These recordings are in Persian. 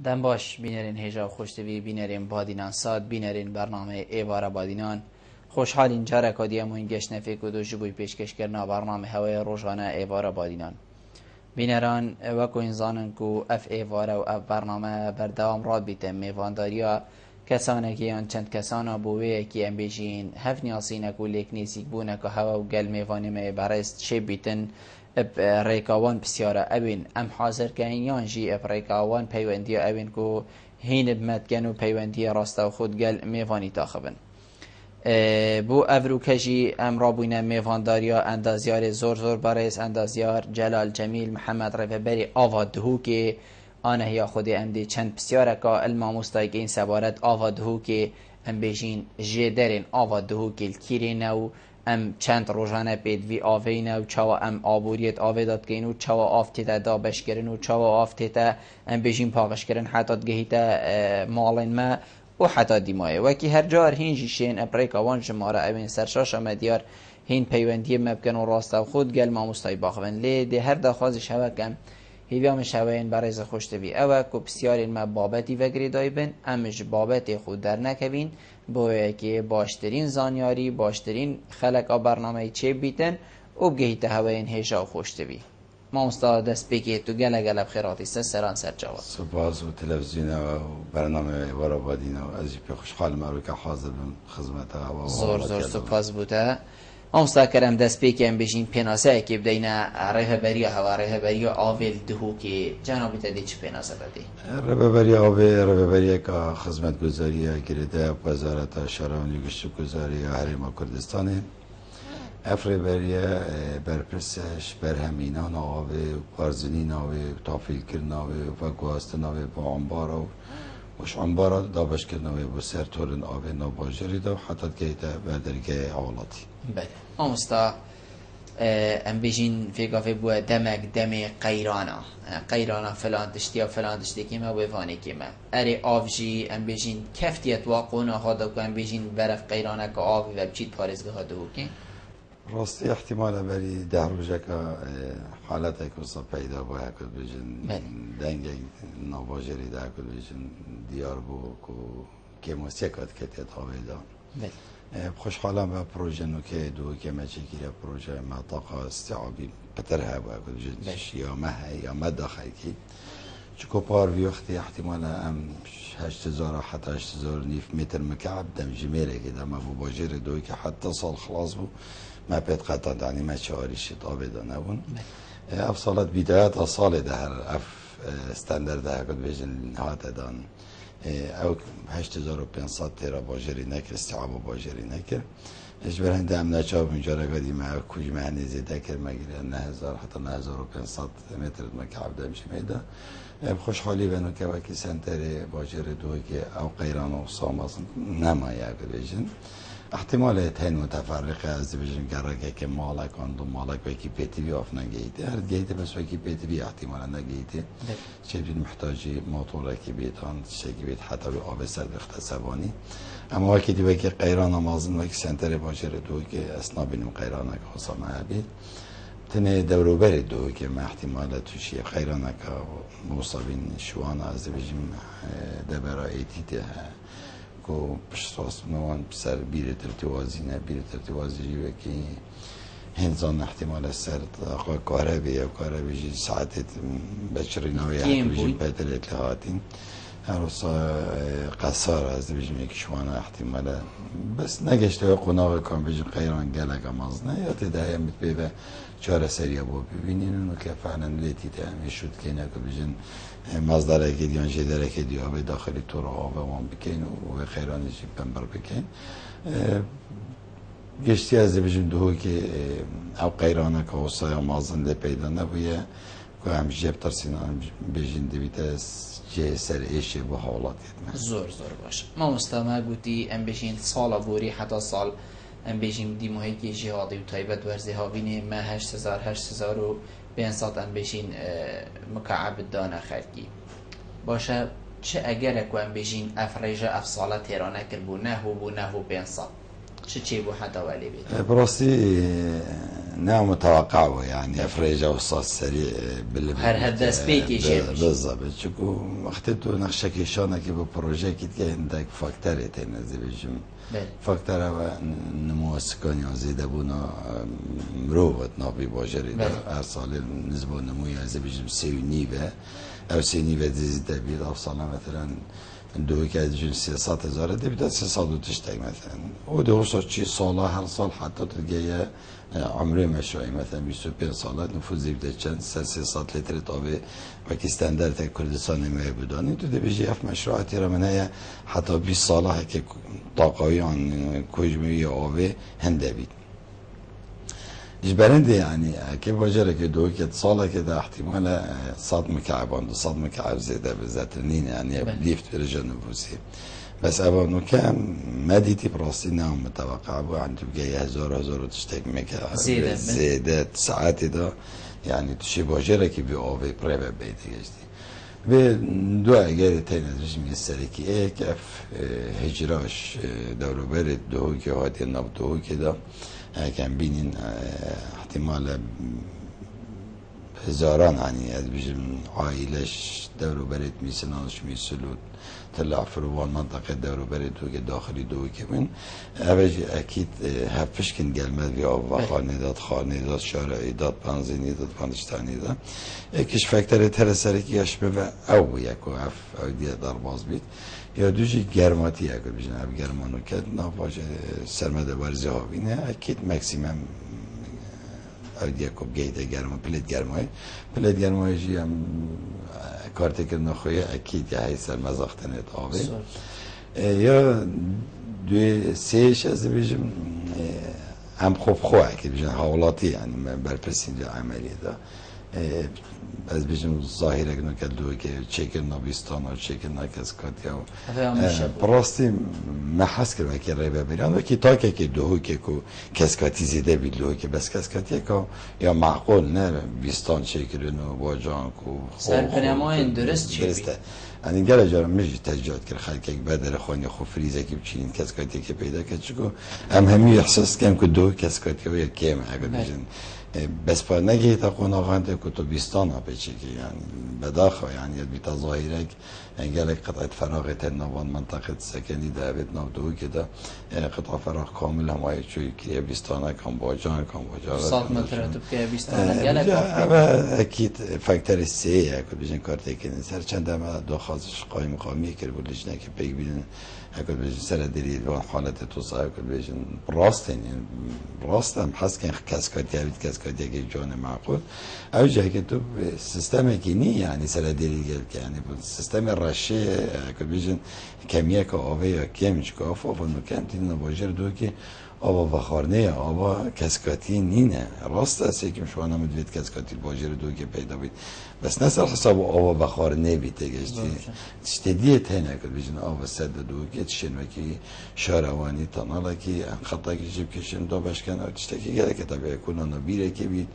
دم باش بینرین هجا خوشتوی بینرین بادینان ساد بینرین برنامه ایوارا بادینان خوشحالین جاره کدی امون گشت نفی کدو جبوی پیشکش کرنا برنامه هوای روزانه ایوارا بادینان بینران وکو انزانن کو اف ایوارا و اف برنامه بردوام را بیتم میوانداریا کسانه که آن چند کسانا بووی که ام بیجین هف نیاسینه کو لیک نیسیک بونه که هوا و گل میوانی می برست چه بیتن اب ریکاوان بسیاره اوین ام حاضر که یان جی اب ریکاوان پیوندی اوین کو هین بمدگن و پیوندی راسته و خود گل میوانی تاخبن بو افروکجی ام رابوینه میوانداریا اندازیار زور برایس اندازیار جلال جمیل محمد رفبری آواد دهو که آنه یا خودی ام دی چند بسیاره که الماموستای که این سبارت آواد دهو که ام بیجین جدرین آواد دهو که الکیرین و ام چند روزانه پید وی آوینه و چاوا ام آبوریت آویداد که اینو چاوا آفتیتا دابش کرن و چاوا آفتیتا ام بیجین پاقش کرن حتی گهیتا مالین ما و حتی دیمایه وکی هر جار هینجی شین اپریکا وان جماره اوین سرشاش مدیار هین پیوندی مبکن و راسته و خود گل ماموستای باخون لی ده هر دخوازش هوا کم هیویامش هواین برایز خوشتوی اوه که بسیارین ما بابتی وگری دایبن امش بابتی خود در نکوین بویه که باشترین زانیاری باشترین خلق برنامه چه بیتن و بگهیت هواین هیجا و خوشتوی ما مستعد دست بگید تو گله بخیراتی سران سر جواب سپاس و تلویزیون و برنامه وارا بادین و از این خوشحال مرو که حاضر بم خدمت و زور سپاس بوده ما مستعد دست بگیم بجین پناسه که بدینا رهبری هوا رهبری آویل دهو که جنابی تدی چه پناسه دادی رهبری که خدمت گذاری گرده وزارت شورای گشت گذاری حریم کردستان افربریه برپرسش برهمینان آوه پارزنین آوه تافیل کرن آوه و گواستن آوه با انبارا وش انبارا دابش کرن آوه و سرطورن آوه ناباجری دا حتی که بردرگه حوالاتی بله آمستا ام بیجین فیگافی بوه دمه قیرانا فلان تشتی که ما بفانی که ما اری آفجی ام بیجین کفتیت واقعنا خواهد که ام بیجین برف قیرانا که آفی و بچید پارزگه ها دو که راستی احتمال بری ده روزه که حالت اکوسا پیدا باید کد بجن دنگ ناباجری ده کد بجن دیار بو که موسیقات کتیت آویدا خوشحالم به پروژه نوکه دو که مچگیره پروژه منطقه استیعابی بترها باید کد بجن یا مه یا مداخل کی چکو پار وقتی احتمال ام 8000 حتی 8000 نیف متر مکعب دم جمیره که دم ابو باجر دوی که حتی سال خلاص بو ما بيت قطع دعني ما شواريش طابة دانون أفصلت بدايات أصالة ده أف ستاندرد ده قد بيجن هذا دان أو 8500 تيرا باجري نكر استيعاب باجري نكر إجبر هنده أم نشاب من جارة قدي مع كوج معني زيدا كر مجري 9000 حتى 9500 متر مكعب ده مش ميدا بخوش حالي بنو كواكي سنتر باجري دوي كي أو قيران وصامص نما يقدر بيجن احتمالات هن متفرقه از بجن گرگه که مالک آن دو مالک و کی پیتی بی آفنا گیته هر گیته بس و کی پیتی بی احتمالا نگیته چه بین محتاجی موتور کی بیتان چه کی بیت حتی به آب سر اختصابانی اما وقتی دیگه که قیران مازن و کی سنتر باجر دو که اسنا بینم قیران که حسام عبید تنه دوروبر دو که احتمالات توشی قیران که مصابین شوان از بجن دبرایتی ته کو پشتاس نوان سر بیره ترتوازی جیوه که هنزان احتمال سر آقا کاره جی ساعت بچری نوی حتی بیجی پیتلیت لحاتین هروسا قصار از بیجی شوانا احتمال بس نگشته قناغ کن بیجی قیران گلگ مازنه یا تدهی متبیبه چاره سریع با ببینین اونو که فعلا لیتی تهمی شد که نکو بیجن مصدر که دیان جدره که دیا به داخلی تو رو آب وان بکن و خیرانی جی پنبر بکن گشتی از بیجن دو که او قیرانه که وصای مازن لی پیدا نبویه که هم جب ترسینا بیجن دویت جه سر ایشه با حالات زور باشه ما مستمع گوتی ام بیجن سال بوری حتی سال ام بیجیم دیموهی که جهادی و طایبت ورزی ها بینه ما 8000 و 500 ام بیجین مکعب دانه خلکی باشه چه اگر اکو ام بیجین افریجه افصاله تیرانه کر بو نه و 500 چه بو حتی ولی بید براستی نه متوقع يعني افريجا وصال سريع هر هدس بيكي شيء بالضبط چکو وقتی تو نقشه کشانه که به پروژه کیت که هندک فاکتره تنزی بجم فاکتره و نمو سکانی آزیده بونا مروت نابی باجری هر سال نزبان نموی ازی بجم 3.9 او 3.9 دیزیده بید اف ساله مثلا دوی که از جون 300,000 دی بیده 300 تشتگ مثلا او دو چی ساله هر سال حتی تلگه عمره مشروعی مثلا 25 ساله نفوذی بیده چند 300 لیتر تابه و که استاندارد کردستان می بودانی تو دی بیجی اف مشروعاتی را منه حتی 20 ساله که طاقایی آن کجمی آوه هنده بید جبرنده يعني كيف وجرك دوك اتصالك كده احتمال صد مكعب عنده صد مكعب زيادة بالذات النين يعني ليفت رجل نفوسي بس أبا كان ماديتي براستي نعم متوقع أبو عندي بجاي هزار تشتاق مكعب زيادة ساعات ده يعني تشي وجرك بيقوي بريبا بيتي جدي بدو اگر تین از رژیم سرکی اف هجراش دورو برد دوه که هاتی ناب دوه که دا كان بينين احتمال هزاران يعني از بيجم عائلش دورو بريد ميسنانش ميسلود طلع فروان منطقة دورو بريد وكي داخلي دوي كمين اوج اكيد هفش كن قلمت بيا خانه داد شارعي داد بنزيني داد بندشتاني داد اكش فاكتر ترسري كي يشبه او يكو اف او دي دار باز بيت یا دوجی گرماتی اگر بجن اب گرمانو که نافاج سرمده ورزی ها بینه اکید مکسیمم اودیا کوب گیده گرما پلیت گرمای جی هم کارتی که نخویه اکید یا هی سرمزاختنت آبه یا دوی سهش از بجم هم خوب اکید بجن حوالاتی یعنی برپرسین جا عملی دا از بیشتر ظاهره کنم که دوی که چکر نابیستان و چکر نکس کاتیا و براستی محس کردم که رای ببرم و که تا که دوی که کس کاتی زیده بیلو که بس کس کاتیه که یا معقول نه بیستان چکر نو باجان کو سرپنمای درست چی بی؟ یعنی گله جارم میشه تجارت کرد خالی که بدر خانی خوب فریزه که بچینید کس کاتی که پیدا کرد چکو همی احساس کردم که دوی کس کاتی و یک کم اگر بیشتر بس پا نگه تا قناغانت کتابستان ها بچه که یعنی بداخل يعني بیتا ظاهرک گلک قطعه فراغ تنوان منطقه سکنی ده بید نابدوی که ده قطعه فراغ کامل همایی چوی که بیستانه کامبوجان 100 متر تو که بیستانه گلک اکید فاکتر سه اکو بیشن کارتی که سر چند هم دو خواستش قایم مقامی کرد بودش نه که پیگ بیدن اکو بیشن سر درید و حالت توسعه اکو بیشن راستم حس که کس کاتی هبید کس کاتی که جان معقول او جایی که تو سیستم که نی یعنی سر درید گل که یعنی سیستم رشه اکو بیشن کمیه که آوه یا کمیش که آفا و نکم تین نباجر دو که آبا بخارنه آبا کسکاتی نینه راست است که شما نمیدونید کسکاتی باجر دو که پیدا بید بس نه سر حساب آبا بخارنه بید گشتی استدیه تنه که بیشن آبا صد دو که تشن وکی شاروانی تنالا که خطا که جیب کشن دو بشکن و تشتکی گره که طبیعه کنان و بیره که بید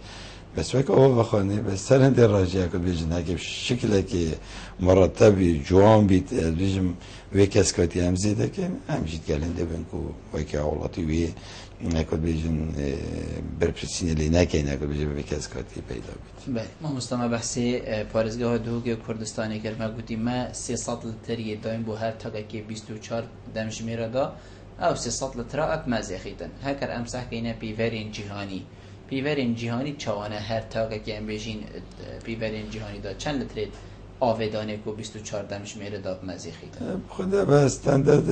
بس وقت آبا بخارنه بس سر هنده راجعه که بیشن هکه شکله که مرتبی جوان بید بیشن وی کسکاتی هم زیده که همشید گلنده بینکو وی که اولاتی وی نکد بیشن برپرسینه لی نکه نکد بیشن وی کسکاتی پیدا بید. بله ما مستمع بحثی پارزگاه دوگ کردستانی کرد ما گوییم ما 300 لیتری دایم بو هر تاگه که 24 دمش میره دا او 300 لیتر اک مزیخیدن هکر امسح که اینه پیورین جهانی چوانه هر تاگه که ام بیشین پیورین جهانی دا چند لیتر آویدانه کو 24 دمش میره داد مزیخی خدا بس استاندارد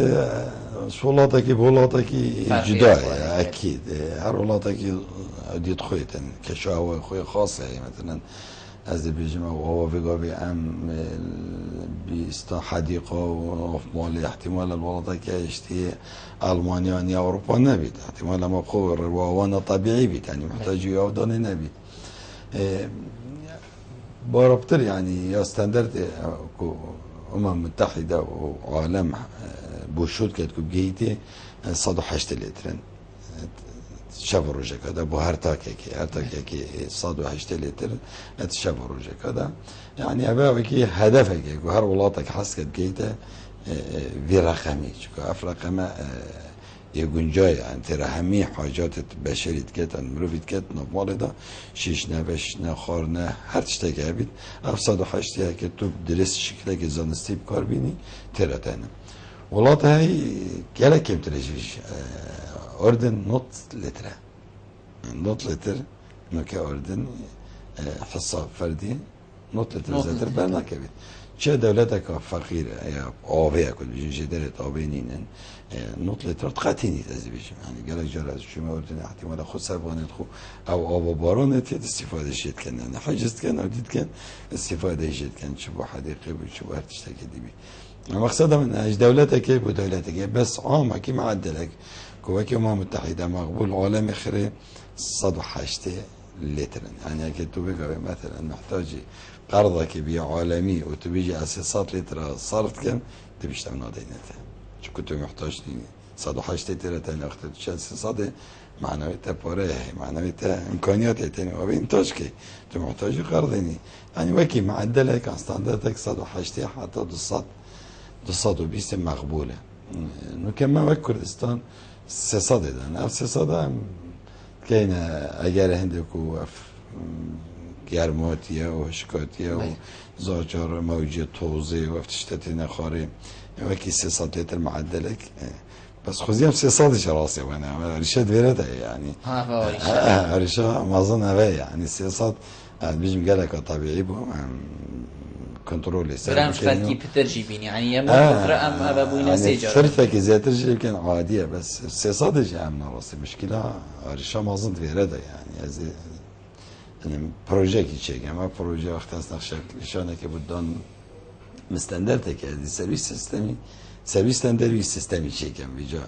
ولاتا کی ولاتا کی جدا اكيد هر ولاتا کی دید خویتن کشاوه خوی خاصه مثلا از بیجم و ویگاوی ام بیستا حدیقه و مال احتمال الولاتا که اشتی المانیا یا اروپا نبید احتمال ما خو روان طبیعی بید یعنی محتاج یاودانه نبید باربطر يعني يا ستاندرد متحدة وعالم بوشود كانت كبجيتي صدو 8 لترن شافوا روجا كذا بو هر تاكي صدو 8 لتر شافوا روجا كذا يعني أباوكي هدفك هر ولاتك حسكت جيته في رقمي شو أف رقمه یه گنجای یعنی تر همه حاجات بشریت کتن مروفیت کت نمال دا شیش نه بش نه خار نه هر چیزی که بید 708 که تو درست شکلی که زانستی بکار بینی تر تنه ولات های گله کم ترجیش اردن نوت لتر نوکه اردن حساب فردی نوت لتر زتر برنا کبید چه دولت که فقیر یا آبی کل بیشتر جدرت آبی نینن نوت لتر قطعی نیست از بیشتر یعنی گله جار از شما اردن احتمال خود سبانت خو او آب باران تیت استفاده شد کنن نه حجست کن او دید کن استفاده شد کن چه با حدیقه بود چه با هر چیزی که دیبی مقصد من اج دولت که بود دولت که بس عام کی معدلك كوكي امم متحده مقبول عالم خير 108 لتر يعني اگه تو بگوی مثلا محتاجی قرضك بيا عالمي وتبيجي اساسات لتر صرف كم تبيش تمنا دينته شو كنت محتاج 108 لتر تاني اختر چه اساسات معنوي تپاره معنوي امكانيات تاني و انتاج كي تو محتاج قرضني يعني وكي معدلك استاندردك 108 حتى 220 مقبوله نو كما وك كردستان 300 دادن اف 300 هم كاين اگر هندكو گرماتیه و هشکاتیه و زاجار موجه توزی و افتشتتی نخاری وکی 300 لتر معدلك بس خوزی هم 300 راسي وانا ريشه دويرته يعني ريشه مازن اوه يعني 300 بيجم قالك طبيعي بو كنترول برامج خلقي بترجي بيني يعني يا مفرق ام ابوينا سيجار فرفه كي زي ترجي يمكن عاديه بس 300 جي عم راسي مشكله ريشه مازن دويرته يعني از يعني بروجه كي تشيك اما بروجه وقت از نقشه شانه که بودن مستندرته که دی سرویس استندری سیستمی چیکم بیجا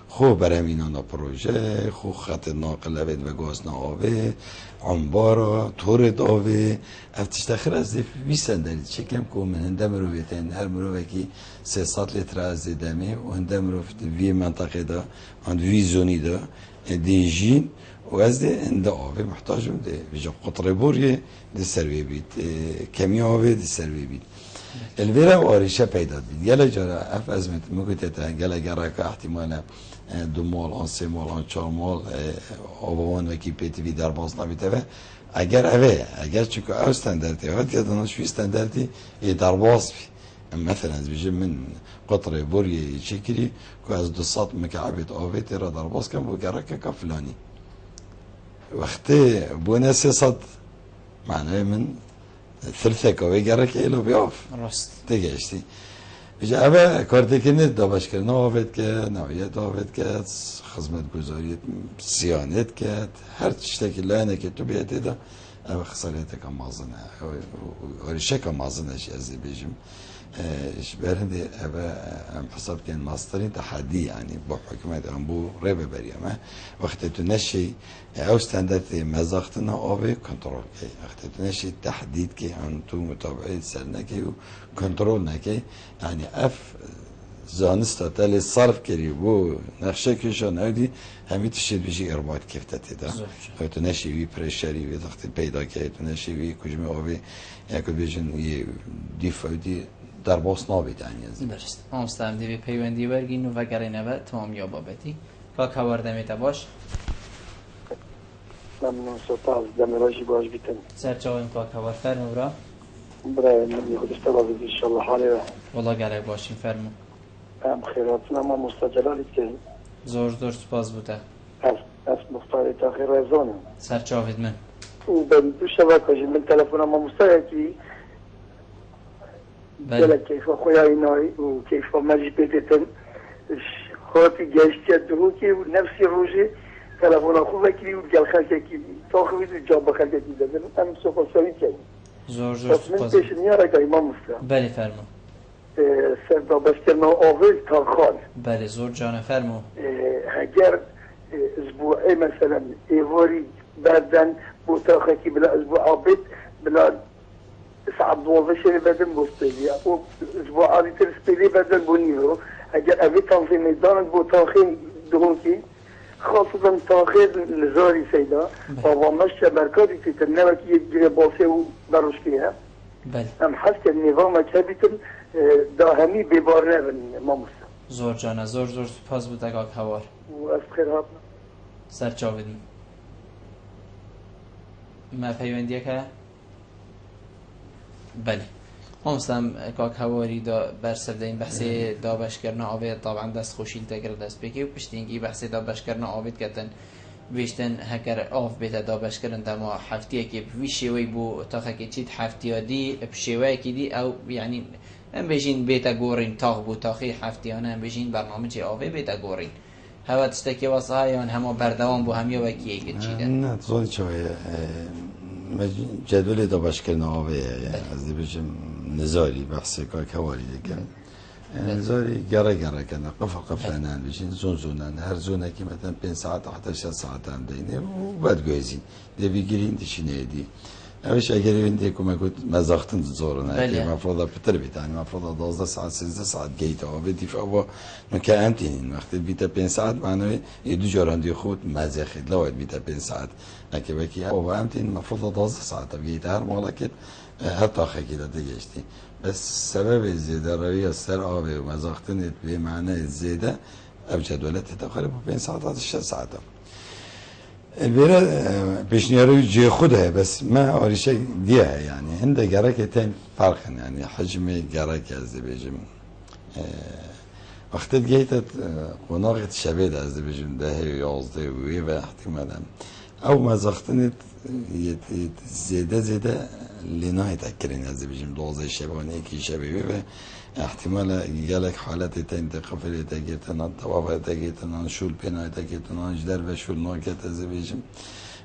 خو برامینانا پروژه خو خط ناقل و گاز ناوه عنبارا تورد آوه افتش تخیر از دی بیستندری چیکم که من هنده مروفیتین هر مروفی 300 لتر از دمه و هنده مروفیت وی منطقه دا هند وی زونی دا دیجین و از دی هنده آوه محتاجم دی بیجا قطر بوری دی سروی بید کمی آوه دی سروی بید الویرا و آریشه پیدا بید گله جارا اف ازمت مگوتیتا گله گره که احتمالا 2 مال آن 3 مال آن 4 مال آبوان وکی پیتی وی در باز نبیده و اگر چون که او استندردی هات یا دانشوی استندردی در باز بی مثلا از بیجه من قطره بوری چکری که از 200 مکعبت آوه تیرا در باز کن بو گره که فلانی وقتی بونه 300 معنی من ثلثه کوی گره که ایلو بیاف راست دیگه اشتی بیجه اوه کارتی که نید دابش کرد نوافت کرد نویت دابت کرد خدمت گذاریت سیانت کرد هر چیزی که لانه که تو بیاتی دا اوه خساریت که مازنه اوریشه که مازنه شی ازی بیجم برهنده اوه حساب کن ماسترین تحدی یعنی با حکومت هم بو ریبه بریم وقتی تو نشی او استندرد مزاقتنا آوه کنترول که وقتی تو نشی تحدید که هم تو متابعه سر نکی و کنترول نکی یعنی اف زانستا تلی صرف کری بو نقشه کشان او دی همی تشید بشی ارباط کفتتی دا وقتی تو نشی وی پرشری وی وقتی پیدا که تو نشی وی کجمه آوه یکو بیشن یه دیفاودی در باس نابید یعنی درست ما مستم دیوی پیوندی برگین و گرینه و تمام یا بابتی که کواردمیتا باش ممنون سپاس دمراجی باش بیتن سرچاویم که کور فرمو برا برای من خودش تلابید انشالله حاله والله گلک باشین فرمو هم خیراتون اما مستجلالیت که زور سپاس بوده از مختاری تاخیر رزانم سرچاوید من و دو شبکه من تلفن اما مستجلالی بله كيف خويا ناي وكيف ماجي بيتن خاطي جاشتي دروكي ونفسي روجي تلفون اخو وكيل وقال خالتي تاخذ الجواب خالتي دادن ام سوف سويتي زور سپاس من تشنيارا كاي ما مستر بله فرمو سردا بشكرنا اول تاخال بله زور جان فرمو اگر اسبوعي مثلا ايفوري بعدن بوتاخي بلا اسبوع عبد بلا ساعت 12 بدن بوستیه و اسبوع عادی ترسپیلی بدن بونیو اگر اوی تنظیم دانند بو تاخیر دونکی خاصتا تاخیر لزاری سیدا و مش برکاتی که تنها کی یک باشه و دروشکیه بله هم حس که نظام چه بیتن داهمی بیبار نبن ما مست زور جانه زور سپاس بود اگه هوار و از خیر هات سر چاودیم ما پیوندیه که بله همستم کاک هواری دا برسر این بحثی دا بشکرنا آوید طبعا دست خوشیل تکر دست بکی و پشتینگی بحثی دا بشکرنا آوید کتن بیشتن هکر آف بیتا دا بشکرن دما حفتیه که ویشوی بو تاخه که چید حفتیه دی بشوی که دی او یعنی هم بجین بیتا گورین تاخ بو تاخی حفتیانه هم بجین برنامج آوی بیتا گورین هوا تشتکی واسه هایان همه بردوان بو همیه وکیه که چیدن نه زود چویه جدول دا بشکرنا آوی از دی بجم نزاری بحثی که هواری دیگه نزاری گره کنه قفل نان بشین زون هر زونه که مثلا 5 ساعت 8 ساعت هم دینه و بعد گویزین دی بگیرین دشینه دی اوش اگر این دی کم اگه مزاختن زورنا که مفروضه بتر بیتانی مفروضه 12 ساعت 13 ساعت گیت آوی دیف آوا نکه امتینین وقتی بیت 5 ساعت معنی دو جراندی خود مزخید لواید بیت 5 ساعت اگه بکی آوا امتین مفروضه 12 ساعت گیت هر مالکت هر تاخه گیت دیگشتی بس سبب زیاده روی سر آب و مزاختن به معنی زیاده او جدولت تقریبا 5 ساعت از 6 ساعت البيرة بيشنيارو جي خدها بس ما أوري شيء ديها يعني عنده جراكتين فرق يعني حجم جراك أزبيجم وقت جيت قناغة شبيد أزبيجم ده يازده ويبقى احتمالا أو مزاختن زيادة لنهاية تأكلين أزبيجم دوازه شبانه كي شبيه احتمال جالك حالات تنتقفل تجيتنا طوابع تجيتنا شول بنا تجيتنا جدار وشول ناكت زبيجم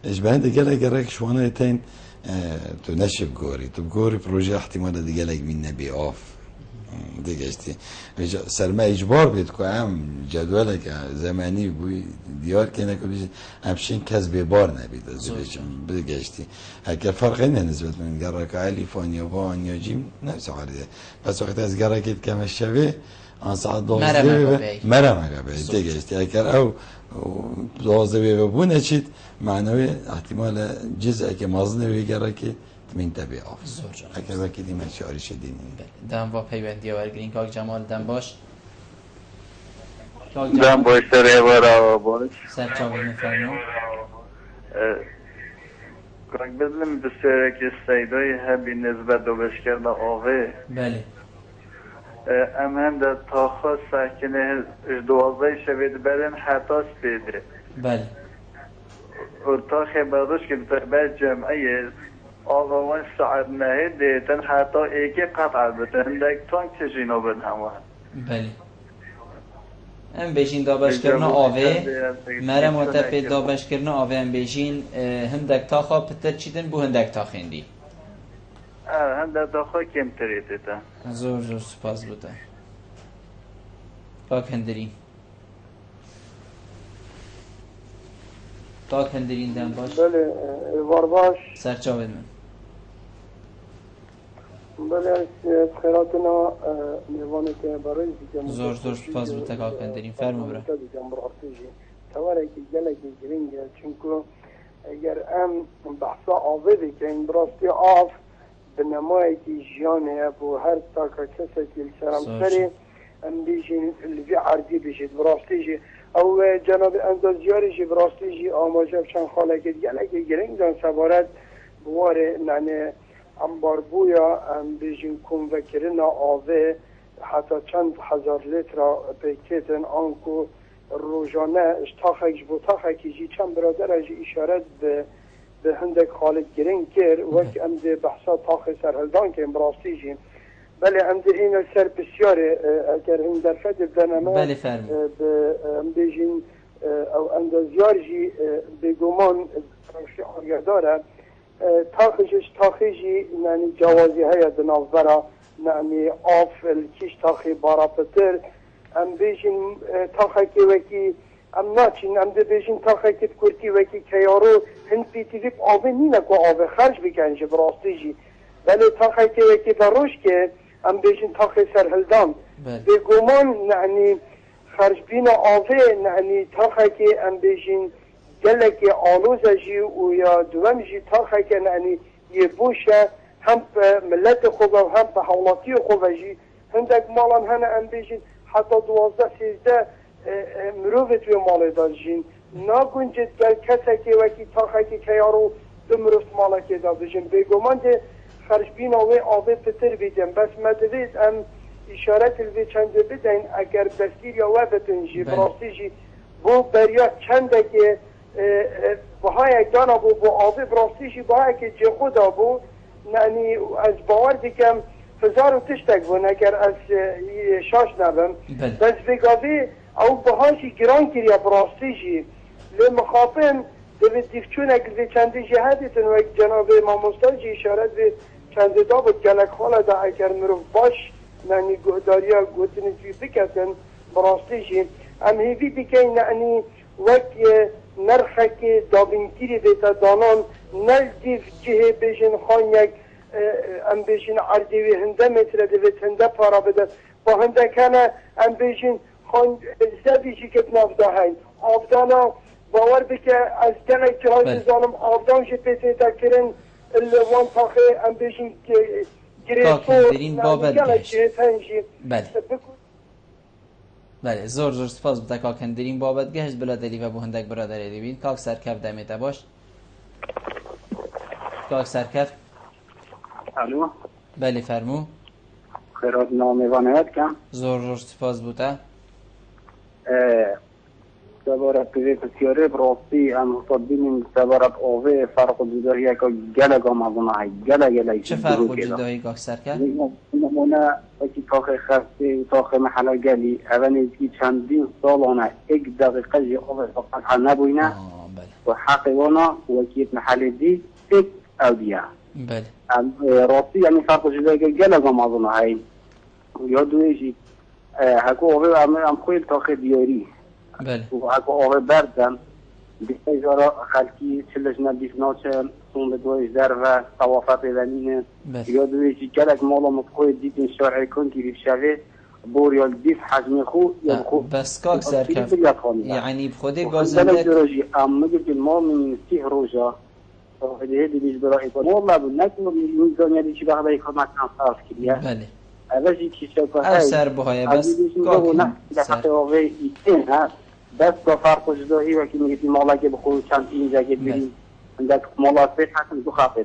إيش بعد جالك شوانه تين تنشف جوري تبجوري بروجي احتمال دي جالك من نبي آف دیگه سرما اجبار بید که هم جدول که زمانی بوی دیار که نکنیش همشین کس به بار نبید از دیگه اگر فرقی نسبت من گرک علی فانی و آنیا جیم نفس حالیه پس وقتی از گرکت کمش شوه آن ساعت 12 مرمه به دیگه اگر او 12 بونه چید معنوی احتمال جزء که مازنه وی گرکی من تبع آف اگر وکیلی من شعاری شدینی دم با پیوندی آورگرین کاک جمال دم باش دم باش سر بارا باش سر چاوی میفرمو کاک بدلم بسیاره که سیدای هبی نسبت دو بشکرن آوه بله هم در تاخوا ساکنه 12 شوید برن حتاس بیده بله ارتاخ بردوش که بتر جمعه آقاوان ساعت نهید تن حتی ایکی قطع بتن لک تانک تجینو بن همه بله ام بیشین دابش کرنا آوه مرا متفید دابش کرنا آوه ام بیشین هندک تا خواه پتر چیدن بو هندک تا خیندی هندک تا خواه کم تریده تا زور سپاس بوده کاک هندرین کاک هندرین دم باش بله وار باش سرچاوه من بله خیراتنا میوانه که برای دیگه زور سپاس بوده کاک هندرین فرمو برا تواره که گلکی گرینگه چونکو اگر ام بحثا آوه که این براستی آف به نمایی که جیانه بو هر تاکا کسی که سرم سری ام بیشین الوی عردی بشید براستی جی او جناب اندازیاری جی براستی جی آماجه بچن خاله که گلکی گرینگ دان سوارد بواره نعنی انبار بویا ام بیشین کنوکرین آوه حتی چند هزار لیتر پیکتن آنکو روزانه اشتاخک بوتاخکی جی چند برادر جی اشارت به هندک خالد گرین کر وقت ام ده بحثا تاخ سرهلدان که براستی جی بله ام ده این سر بسیاره اگر این در فد بنامه بله فرم ام بیشین او اندازیار جی بگومان روشی آگه داره تاخیجی نانی جوازی های دنافبرا نانی آف الکیش تاخی بارابتر ام بیشین تاخی وکی ام ناچین ام ده بیشین تاخی کرتی وکی کیارو هند بیتیلیب آوه نینه که آوه خرج بکنجه براستی جی ولی تاخی وکی بروش که ام بیشین تاخی سرهلدان به گمان نانی خرج بین آوه نانی تاخی ام بیشین گلکی آلوزه جی و یا دوام جی تاخی که نانی یه بوشه هم ملت خوبه و هم به حولاتی خوبه جی هندک مالان هنه ام بیشین حتی 12-13 مروفت و مال داشتین ناگونجد گل کسی که وکی تاخه که یارو دمرفت مالا که داشتین بگمان ده خرجبین آوه پتر بیدن بس مدوید ام اشارت الوی چنده بدن اگر بستیر یا وفتنجی براستی بو بریا چنده که بهای دانا بو آوه براستی بهای که جه خدا بو یعنی از باور دیکم هزار و تشتک بون اگر از شاش نبم بس بگاوی او بهاشی گران کریا براستی لمخافن دوید دیفچون اگر چنده جهدیتن و جناب امام مستاجی اشارت به چنده دا بود گلک خاله دا اگر مروف باش نعنی داریا گوتنی توی بکتن براستی ام هیوی دیگه نعنی وقت نرخک دابینگیری دیتا دانان نل دیف جه بیشن خان یک ام بیشن عردیوی هنده متره دوید هنده پارا بده با هنده کنه ام بیشن خان زدیشی که نافده هین آفدانا باور بکه از گلک جهای زانم آفدان شد پیسی تکرن الوان تاخه ام بیشن کاکندرین بابت گهشت بله زور سپاس بوده کاکندرین بابت گهشت بلادلی و بوهندک برادر دیوین کاک سرکف دمیته باش کاک سرکف الو بله فرمو خیرات نامیوانهت کم زور سپاس بوده سبارت توی پسیاره براستی هم حساب بینیم سبارت آوه فرق جدایی که گلگ آمازونه های گلگ چه فرق جدایی کاک سرکف؟ نمونه اکی تاخه خسته تاخه محله گلی اول ازگی چندین سالانه یک دقیقه جی آوه فقط حل نبوینه و حقی وانا و اکیت محله دی یک او دیه راستی یعنی فرق جدایی که گلگ آمازونه های یادویشی هکو آوه هم خویل تاخه دیاری بله و اگه آوه بردن بیشتر جارا خلکی چلش ندیف ناچه سون بدویش در و توافت ایدنینه یا دویشی گلک مالا متقوی دیدین شرعی کن که شوه بوریال دیف حجم خو یا خو بس کاک سرکف یعنی بخوده گازندک بلد جراجی ام مگه که ما من سیح روژا هده هده بیش برای کن مولا بود نکنم میزان یادی چی بخده یک خدمت کن صرف کردیه بله اوشی که شکر او سر بهای بس کاک سر بس با فرق جدایی و که میگی مالا که بخور چند اینجا که بریم عندك مالات بيت حسن دو خاطر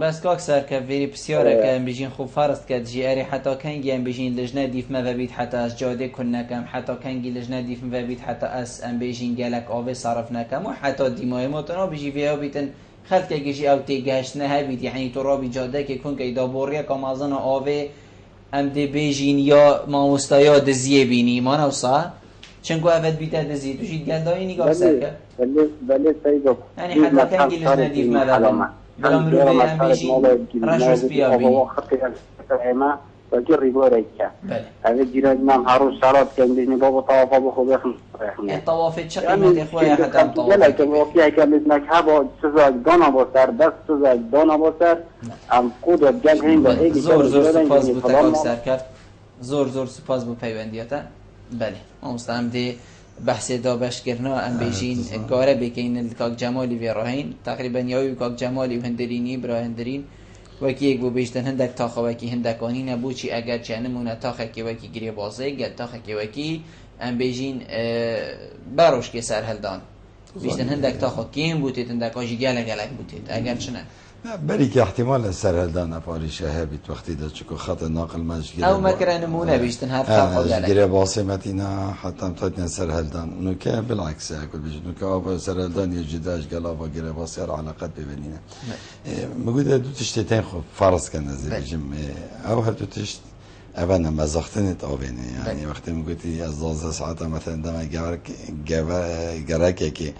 بس كاك سر كفيري بسيارة كان بيجين خوب فرست كات جياري حتى كان جيان بيجين لجنة ديف ما بيت حتى اس جاده كنا كم حتى كان جي لجنة ديف ما بيت حتى اس ام بيجين جالك اوي صرفنا كم وحتى ديماي متنا بيجي فيها بيتن خلت كيجي او تيجاشنا هبيت يعني ترابي جاده كي كون كي دابوريا كمازن اوي ام دي بيجين يا ما مستيا دزيه بيني ما نوصا چنگو اول بیته دزی توشید گندایی نگاه سرکه بله سیدو یعنی حتی کنگی لجنه دیف مدابن بلام رو به هم بیشین رشوز بیا بینی و جری باره که اوه جیراد نام هارو شرات کن بیشنی بابا طوافا بخو بخم طوافت چه قیمت خواهی حتی هم طوافت جلال که وفیه که بزنک هبا سزاک دانا باسر دست سزاک دانا باسر هم قدرت گل هین با ایگی زور سپاس بو تکاک سرکت زور سپاس بو پیوندیاتا بله مستعم دی بحث دابش کرنا ام بیشین کاره بکین الکاک جمالی و راهین تقریبا یاوی کاک جمالی و هندرینی برا هندرین وکی یک بو بیشتن هندک تاخه وکی هندکانی نبود چی اگر چه نمونه تاخه که وکی گری بازه گل تاخه که وکی ام بیشین باروش که سر هلدان بیشتن هندک تاخه کیم بودید هندک آجی گلک بودید اگر چه نه بلی که احتمال سرهلدان افاریشه هبید وقتی دا چکو خط ناقل مجگیره او مکره نمونه بیشتن هر خلق گلک جگیره باسمتینا حتی امتاعتنا سرهلدان اونو که بالعکس اکل بیشت اونو که آبا سرهلدان یه جداش گل آبا گیره باسی هر علاقت ببینینه مگوده دو تشتیتین خوب فرض کنه زیبیجم او هر دو تشت اولا مزاختنت آبینه یعنی وقتی مگوتی از 12 ساعت مثلا دم گرکه که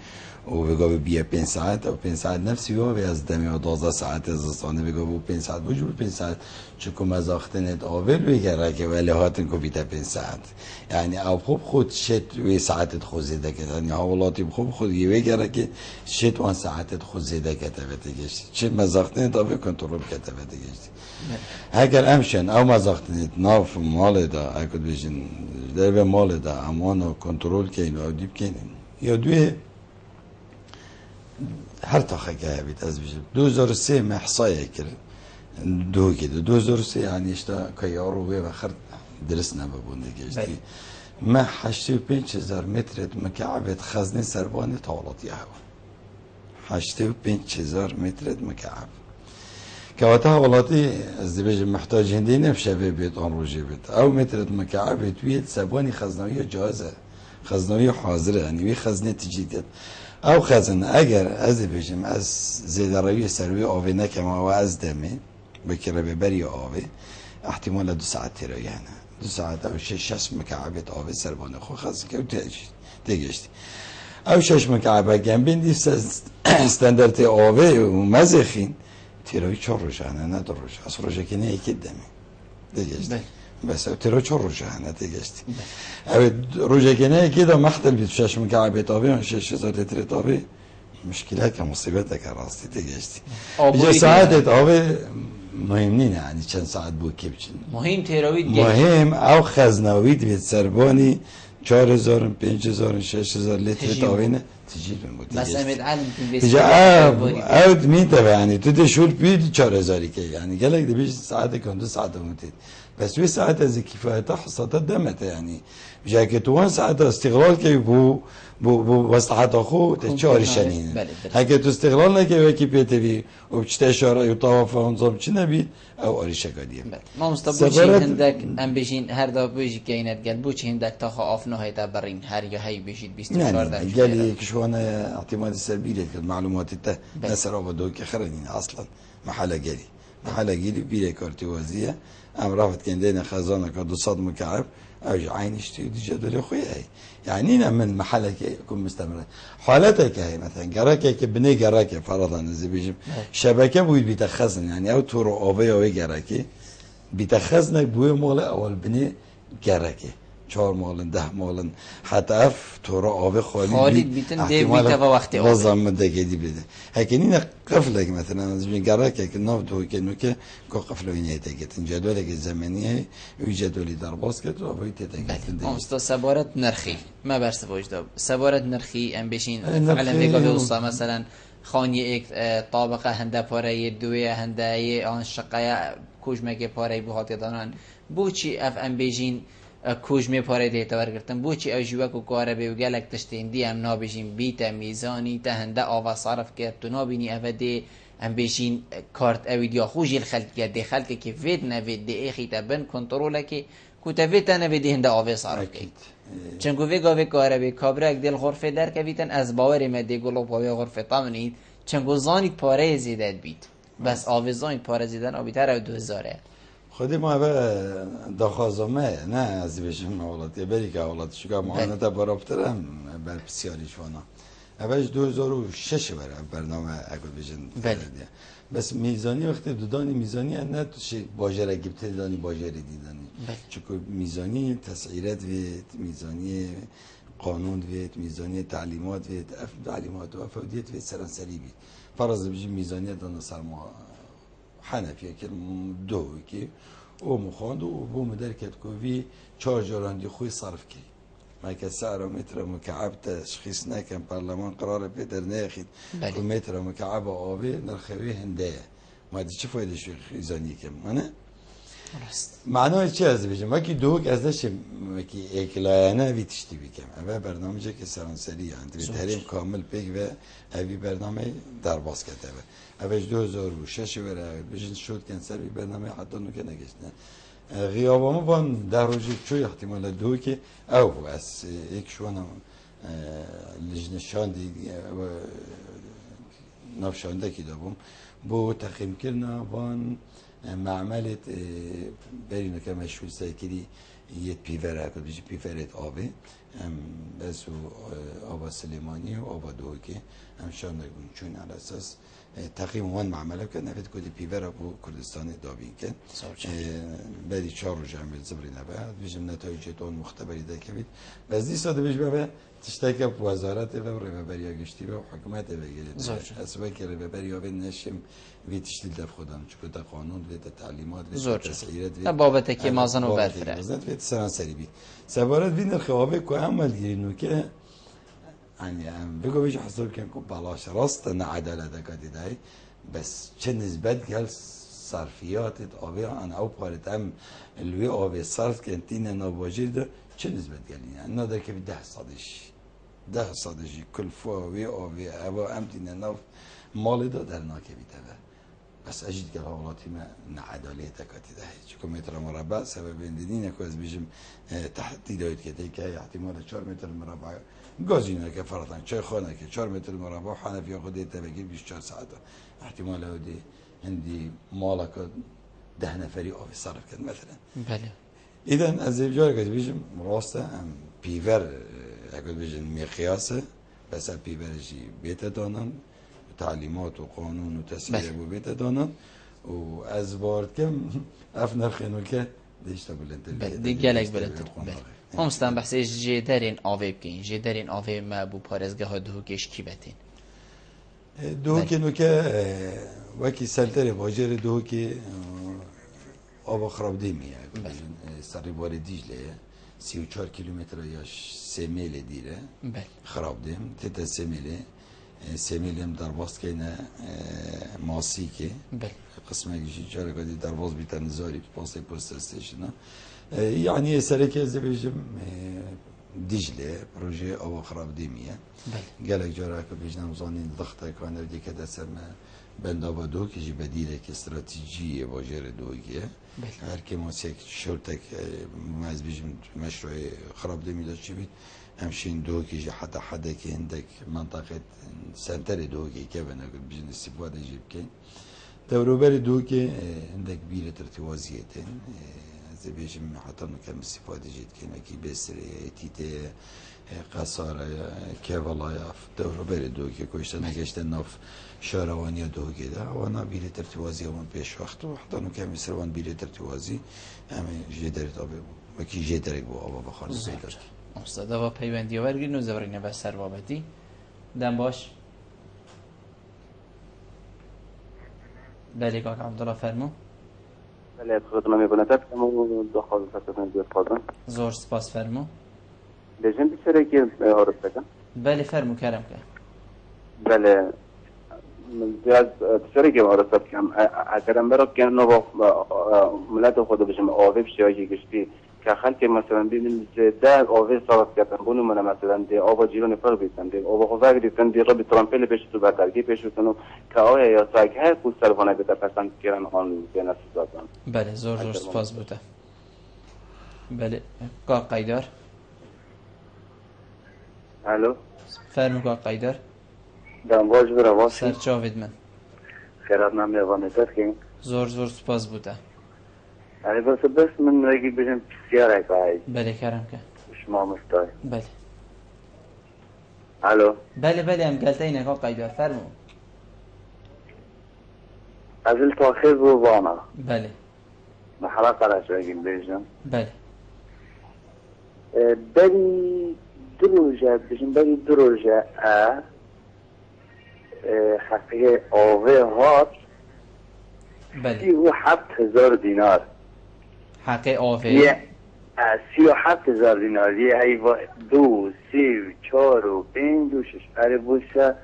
و بگو بیا 5 ساعت و 5 ساعت نفسی و از دمی و 12 ساعت از استانه بگو 5 ساعت بجور 5 ساعت چکو مزاختنت آول بگره که ولی هاتن کو بیتا 5 ساعت یعنی او خوب خود شت و ساعتت خوزیده که یعنی حوالاتی خوب خود بگره که شت وان ساعتت خوزیده که تبتگشت چه مزاختنت آول کنترل که تبتگشت اگر امشن او مزاختنت ناف مال دا اکد بیشن در به مال دا امانو کنترل که اینو دیب کنین یا دوی هر تاخه که بید از بیشتر 2003 محصایه کرد دو کده 2003 یعنی اشتا که یارو و خرد درست نبود گشتی ما 85,000 متر مکعب خزنه سربان طاولتی هوا 85,000 متر مکعب که وقتا حوالاتی از دیوژ محتاج هندی نفشه بید آن روژه بید او متر مکعب توید سبانی خزنوی جازه خزنوی حاضره یعنی وی خزنه تجدید او خزنه اگر از دیوژم از زیده روی سروی آوه نکم و از دمه بکره ببری آوه احتمال 2 ساعت تیره یعنی 2 ساعت او 6 مکعبت آوه سربان خو خزن که تگشتی او 6 مکعبه گنبین دی استاندارت آوه و مزخین تیروی 4 روزانه نه 2 روز از روزه که نه یکی دمی دیگه بس تیرو 4 روزانه دیگه او روزه که نه یکی دا مختل بید 6 مکعب تابه و 6000 لیتر تابه مشکله که مصیبت که راستی دیگه اینجا ساعت تابه مهم نینه یعنی چند ساعت بود که بچین مهم تیروی مهم او خزنوی بید سربانی 4000 5000 6000 لیتر تابه نه تجيب بس امید علم عود ميته يعني تدشول بيد 4000 كي يعني قال لك بيش ساعات كان 2 ساعات ومتين بس في ساعات زي كفايه حصات دمت يعني جاكيت وان ساعات استغلال كي بو مصلحت اخو تشاري شنين هكا استغلال نكي وكي بيتي وبشتا اشاره يطاف ونظام نبي او اريشه قديم ما مستبوشي هندك ام بيجين هر دا بيجي كاينت قال بوش هندك تاخا افنو هي تبرين هر يا هي بيجي 24 دقيقه قال لي شلون اعتماد السلبي لك المعلومات انت نسر ابدوك خرنين اصلا محل قالي بيلي كارتوازيه ام رافت كندينا خزانه كدو صد مكعب ارجع عينش تدي جدول اخويا هي يعني انا من محلك يكون مستمر حالتك هي مثلا جراكه بني جراكه فرضا زي بيجي شبكه بود بيتخزن يعني او تور اوبي او جراكه بيتخزن بو مال اول بني جراكه 4 مالن 10 مالن حتی اف تور اوبي خالی بیتن دی بیت و وقتی لازم دگه دی بده هکینین قفلك مثلا از بین جراكه که ناف دو کنو که قفله وینه تگتن جدول زمانیه و جدولی در باز که تو باید تگتن استاد سبارت نرخی ما برس وجدا سبارت نرخی ام بشین فعلا میگه وسا مثلا خانی یک طابقه هنده پاره دوی هنده آن شقه کوجمه پاره بهات دانن بوچی اف ام بشین کوجمه پاره دیتا ورگرتن بوچی او جوا کو کار به گلک تشتین دی ام نابجین بیت میزانی ته هنده آوا صرف کرد تو نابینی افدی ام بشین کارت اویدیا خوجی الخلق دی خلق کی وید نوید دی اخی تبن کنترل کی کو تویت نویدی هنده آوا صرف کی چنگو وی کار به کابرک دل غرفه در کویتن از باور مدی گلو پاوی غرفه تامنید چنگو زانید پاره زیدت بیت بس آویزان پاره زیدن آبیتر او 2000 خودی ما به داخازمه نه از بشم حالتی بری که حالت شکا معاونت برابطرم بر بسیاریش وانا اوش 2006 برنامه اگه بجن بس میزانی وقتی دودانی میزانی نه توشی باجره گیبت دانی باجره دیدانی چون میزانی تسعیرات وید میزانی قانون وید میزانی تعلیمات وید تعلیمات و افادیت وید سرانسری بید فرض بجی میزانی دانا سرما حنفیه که دو که او مخواند و بو مدرکت کوی 4 جراندی خوی صرف کی ما که سعر متر مکعب تشخیص نکن پارلمان قرار پیتر نخید که متر مکعب آبی نرخوی هنده ما دی چه فایده شوی خیزانی کم منه معنای چی از بیشم وکی دوک از داشتیم وکی اکلایانه وی تشتی بیکم اوه برنامه جا که سرانسری هند وی تحریم کامل پیک و اوی برنامه در باز کته اوش 2006 وره بجن شد کنسر بی برنامه حتی نوکه نگشتن غیابامو بان در روزی چوی احتمال دو که او از یک شوانم لجنشان دی نفشانده که دابم بو تقیم کرنا بان معملت برینو که مشهور سایکری یه پیوره که بیشی پیورت آبه بس و آبا سلیمانی و آبا دوکی هم شانده گون چون على اساس تقیم وان معمله که نفت کدی پیوره بو کردستان دابین کن بعدی 4 روز هم زبری نبود بیشم نتایج اون مختبری ده که بید بس دی ساده بیش ببه تشتکه وزارت و رهبری گشتی و حکومت بگیرید اسباب که رهبری ها نشیم وی تشتیل دف خودم چون تا قانون و تعلیمات و تسعیرات و بابت که مازن و برفره مازن و سرانسری بی سوارت بین الخوابه که عمل گیرینو که يعني بقوا بيجي حسب كان كوب بالاش راست ان عداله ده قد بس چه نسبت قال صرفیات آوی آن او پارت هم الوی آوی صرف کنتین نواجر ده چه نسبت گلین یعنی نادر که 10 صدشی کل فاوی آوی او امتین ناف مال ده در ناکه بیده بس اجید که حوالاتی ما نعدالیت کاتی ده چون متر مربع سبب اندینه که از بیشم تحتی داید که احتمال 4 متر مربع گازینه که فرضاً چای خانه که 4 متر مربع حنفی خودی تبگیر 24 ساعت احتمال هودی هندی مالک 10 نفری آب صرف کرد مثلا. بله. ایدن از اینجا که بیشم راسته هم پیور اگر بیشم میقیاسه بس پیورشی بیت دانن تعلیمات و قانون و تصویر بو بیت دانن و از بارد کم افنر خینو که دیشتا بلند دیگه لگ بلند همستان بحثی جدارین آوی بکین جدارین آوی ما بو پارزگاه ها دوکش کی بتین دوکی نو که وکی سلطر واجر دوکی آب خراب دیمیه سری بار دیجله 34 کیلومتر یا 3 میل دیره خراب دیم تیتا 3 میله 3 میلیم در باز که نه ماسی که قسمه گیشی چاره کدی در باز بیتن زاری پاسه پست استیشنه یعنی سرکه زبیجم دیجله پروژه آب خراب دیمیه گلک جاره که بیشتر زانین ضغطه کانر دیگه دستم بندابا دو که جی بدیله که استراتژی واجر دوگیه هر که ماسک شرطک از بیشتر مشروع خراب دیمی داشت چی بید همشین دوگی جی حدا که هندک منطقه سنتر دوگی که بناگل بیشتر استفاده جیب که دوروبر دوگی هندک بیره ترتیوازیتن بیشتر حتی نکم استفاده جید که نکی بسری تیته قصاره که ولایف دورو بری دو که کوشته نگشته ناف شهروانی دوگی ده و نا بیره ترتیوازی همون پیش وقت و حتی نکم استروان بیره ترتیوازی همه جدری تابه و کی جدری بو آبا بخوان سیداد استاد و پیوندی ورگی نو زورینه بس سروابتی دم باش بله کاک عبدالله فرمو بله خدمت می‌کنم اما دو خواهد فتتن بیاد خواهدن زور سپاس فرمو لیجن بیشتره که عرض بکن بله فرمو کرم که بله زیاد تشاره که عرض بکن اگرم برای که نو ملت خود بشم آوه بشیایی گشتی که خلک مثلا ببین در آوه صرف کردن بونو من مثلا دی آوا جیرون فرق بیتن دی آوا خواه گریتن دی ربی ترامپل پیش تو بردرگی پیش بکنو که آیا یا ساگ های کود سلوانه بیتا پسند کردن آن بین سوزادن بله زور سپاس بوده بله کار قیدار الو فرمو کار قیدار دنباج برا واسی سر چاوید من خیرات نمی اوانیتر که زور سپاس بوده یعنی بس من نگی بجم سیاره که های بله کرم که شما مستای بله الو بله هم گلته اینه کار قیدار فرمو از التاخیز و وانا بله محلا قرش بگیم بیجم بله بری دروجه بجم بری دروجه حقیقه آوه هات بله 37,000 دینار حقیقه آوه 37,000 دینار یه حیوان 2 3 4 و 5 و 6 اره بوشه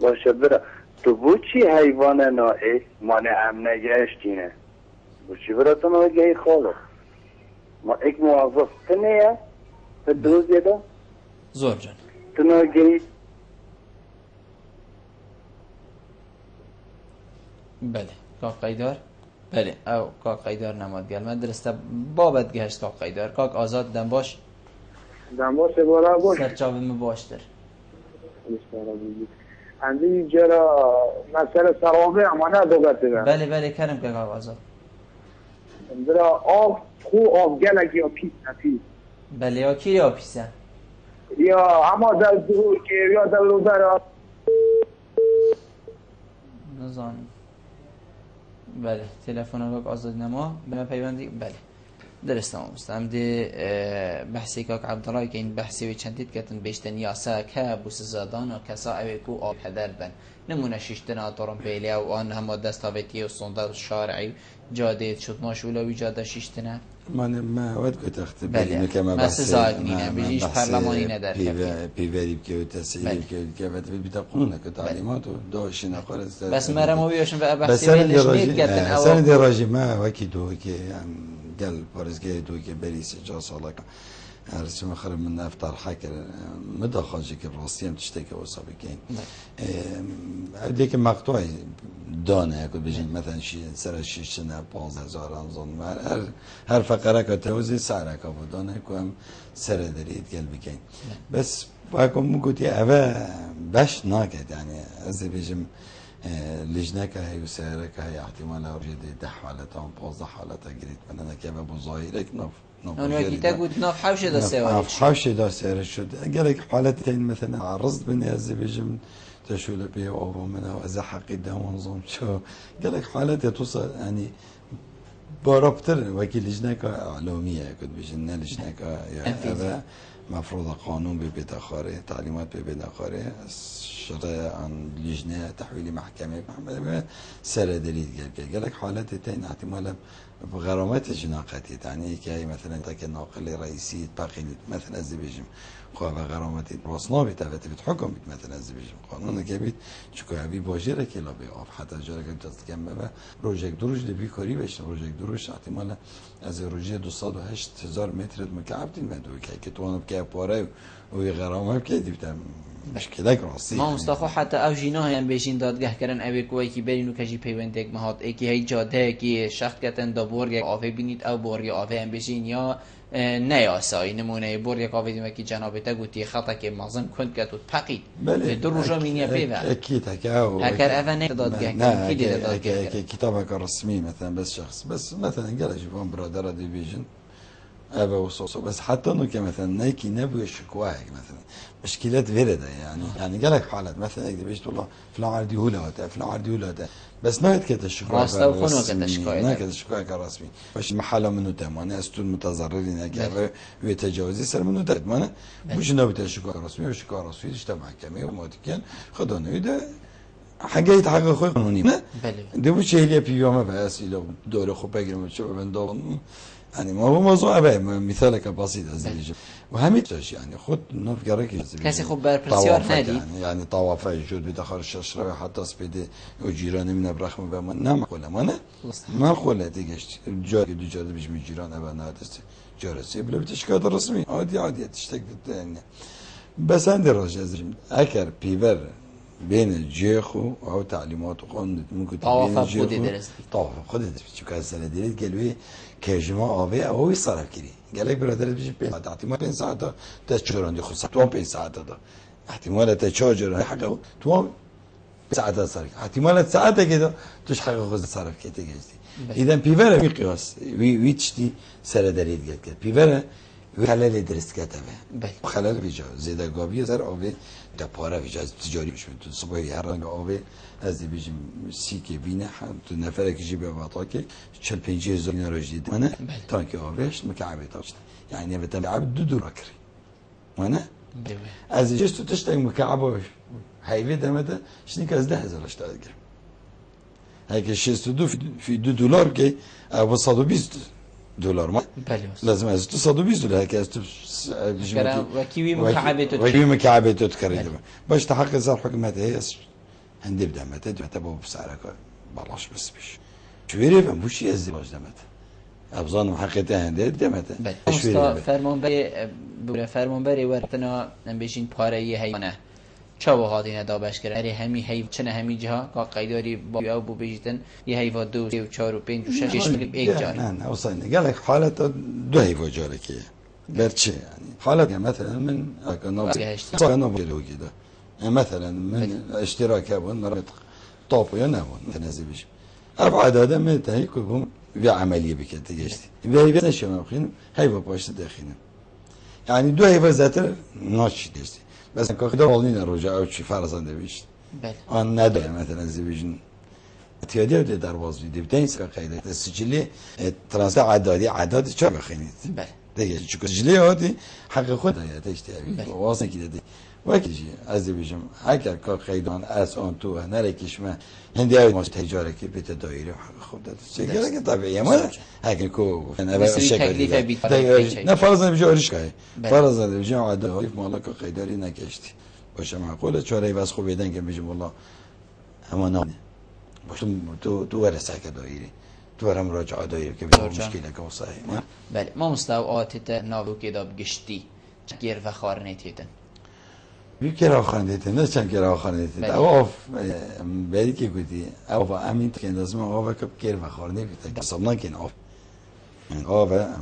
باشه برا تو بو چی حیوان نائه مانه هم نگشتینه بو چی برا تو نگهی خالق ما ایک موظف تنیه به دوز یده زور جان تو نگهی بله کاک قیدار بله او کاک قیدار نماد گل من درسته بابت گهشت کاک قیدار کاک آزاد دم باش بارا باش سرچاوی باشتر اندی جرا مسئله سرابه اما نه دوگته بله کرم که کاک آزاد درا آف خو آف گلک یا پیس نفیس بله یا کی یا پیسه یا اما در دور که یا در رو در نزانم بله تلفن کاک آزاد نما به من پیوندی بله درست مستم دی بحثی که عبدالله که این بحثی و چندید کتن بیشتن یاسا که بوس زادان و کسا اوی کو آب حدر بن نمونه شیشتنا طرم پیلیا و آن هم دستاویتی و صندوق شارعی جاده شد ماشوله و جاده شیشتنا ما ود که تختبری که ما بحث زاگنینه بیش پارلمانی نداره پیوری که تسهیل که بیت قانون که تعلیمات و داشت نخواهد بس مرا ما بیاشون و بحثی ویلش نید کردن سن دراجی ما وکی دو که قال بارزگاه دو که بریسه جا سالا هرچی خرم من نفتر حکر مداخاجی که راستی هم تشتکه وصابی کن دیگه مقطوعی دانه که بجین مثلا سر 6 نه 15000 انزون هر فقره که توزیع سعره که بودانه که هم سر درید گل بکن بس باکم مگوتی اوه باش ناکد یعنی از بجیم لجنه که هی و سعره که هی احتمال اوجده 10 حالت هم 15 حالت گرید منه که به بظاهره نف اون وقتی تقول نف حوش دا سوار حوش دا سوار شد اگر حالت این مثلا عرض بني از بيجم تشول بيه او منها از حقي ده منظم شو قال لك حالات توصل يعني برابطر وكيل لجنه اعلاميه كنت بيجن لجنه هذا مفروض قانون ببداخاره تعليمات ببداخاره شرع عن لجنه تحويل محكمه سر دليل قال لك حالات تين احتمال بغرامات جناقتي يعني كي مثلا تك الناقل رئيسي باقي مثلا زبيجم خو بغرامات وصنا بتاعت بتحكم مثلا زبيجم قانون كبيت شكو ابي باجره كلا بيقف حتى جاره كنت تكمل روجك دروج دبي كوري بش روجك دروج احتمال از روجه 208000 متر مكعب مدوي كي توانو بكي باره وغرامه بكي ديتم مشكله راسي ما مستخو حتى او جينا هم بيشين دادگاه کردن اوی کوی کی برینو کجی پیوندک مهات اکی هی جاده کی شخص کتن دا بورگ آفه بینید او بورگ آفه هم بشین یا نیاسایی نمونه بورگ آفه دیمه کی جنابته گوتی خطا که مازن کند که تو پقید دو روزا مینیه پیوه اكيد هكاو هكر اوه دادگاه کردن کی دیده دادگاه کردن كتابك رسمي مثلا بس شخص بس مثلا قال جيبون برادر ديفيجن أبا وصوصو بس حتى إنه كمثلا نايكي نبغي شكواك مثلا مشكلات وردة يعني قالك حالات مثلا إذا بيجي والله فلان عردي هولا وتا فلان عردي هولا وتا بس نايت كده الشكواك راسته وخنو كده الشكواك نايت كده الشكواك رسمي باش محله منه تمانة أستون متضررين هكذا ويتجاوزي سر منه تمانة مش نبغي الشكواك رسمي والشكواك رسمي اجتمع محكمة وماتكين خدونه يده حاجة يتحقق خوي قانوني ما ده مش هي اللي بيومه بس لو دور خوب بيجرم شو بندون يعني ما هو موضوع أبي مثالك بسيط أزليج وهميتش يعني خد نفكرك كاسي خب برپرسیار نادي يعني طواف جود بدخل الشجرة حتى سبيد وجيران من أبرخم بما نعم ولا ما خلا تيجش جاري دو جاري بيج من جيران أبا نادست جارسي بلا بتشكاد رسمي عادي تشتك يعني بس عندي رجع زين أكر بيبر بين الجيخو أو تعليمات وقانون ممكن طواف خودي درست طواف خودي درست شو كان سنة درست قالوا كجماعة أبي أو يصرف كذي قال لك برادر بيجي بين احتمال بين ساعة تشجر عندي خصوصا توم بين ساعة ده احتمال تشجر حاجة توم ساعة صرف احتمال ساعة كده تش حاجة خصوصا صرف كده جدي إذا بيفرق في قياس ويتشتي سر دريد قال كده بيفرق خلال درست كتبه خلال بيجا زيادة قابية سر أبي ده پاره ویژه تجاری میشه تو صبحی هر رنگ آبی از بیشیم سیک بینه تو نفره که جیبه باطا که 45,000 دینار جدید منه تا که آبیش مکعبه داشت یعنی به تبعب دو راکری منه از جست تو تشتاق مکعبه هیوی دمده شنی که از 10,000 اشتاد گرم هیچ 62 في $2 که ابو 120 دلار ما لازم از تو 120 دلار که از تو وكيوي مكعبته وكيوي مكعبته تكرر باش تحقق زار حكمت هي هندي بدا متى تعتبر بسعرك بلاش بس بيش شويري فمش يزواج دمت ابزان محققه هندي دمت شويري فرمانبری ورتنا نبیشین پاره هیانه چه وقتی ندابش کرد هر همی هی چنه همی جها که قیداری با او بو بیشتن یه هیوا 2 3 4 و 5 و 6 میلیون یک جاری نه وصلنا قال لك حالته دو هیوا جاری که برچه يعني حالات مثلا من كنا بقولوا كده مثلا من اشتراك ابون مرات طوب يا نابون تنزل بيش ابعد هذا ما تهيكم بعمليه بك تجشتي بيبي نشي ممكن هي باش داخلين يعني دو هي ذات نوش دشتي بس كده والله رجع او شي فرضا دبيش بله ان نده مثلا زبيجن اتیادی رو در باز میدیم تا این قاعده سجلی ترانس عدادی عدد چه بخینید بله دیگه چون سجلی عادی حق خود داره اشتیاقی واسه کی دادی وقتی از بیشم اگر که قیدان از آن تو نره کشمه هندی های تجاری که بیت دایره خود داد چه که طبیعیه ما اگر کو نه شکلی نه فرض نمیشه آریش که فرض نمیشه عدد های مالا که قیداری نکشتی باشه معقوله چاره واس خوب بدن که میگم والله اما نه باشه تو ورثه که دایره تو برام مراجعه دایره که مشکلی که واسه بله ما مستوعات ناو که داب گشتی گیر و خارنیتیدن بیکر آخرنده نه چند کر آخرنده او بری که گویی او امین که لازم او که کر و خارنده بیت که سامنا کن او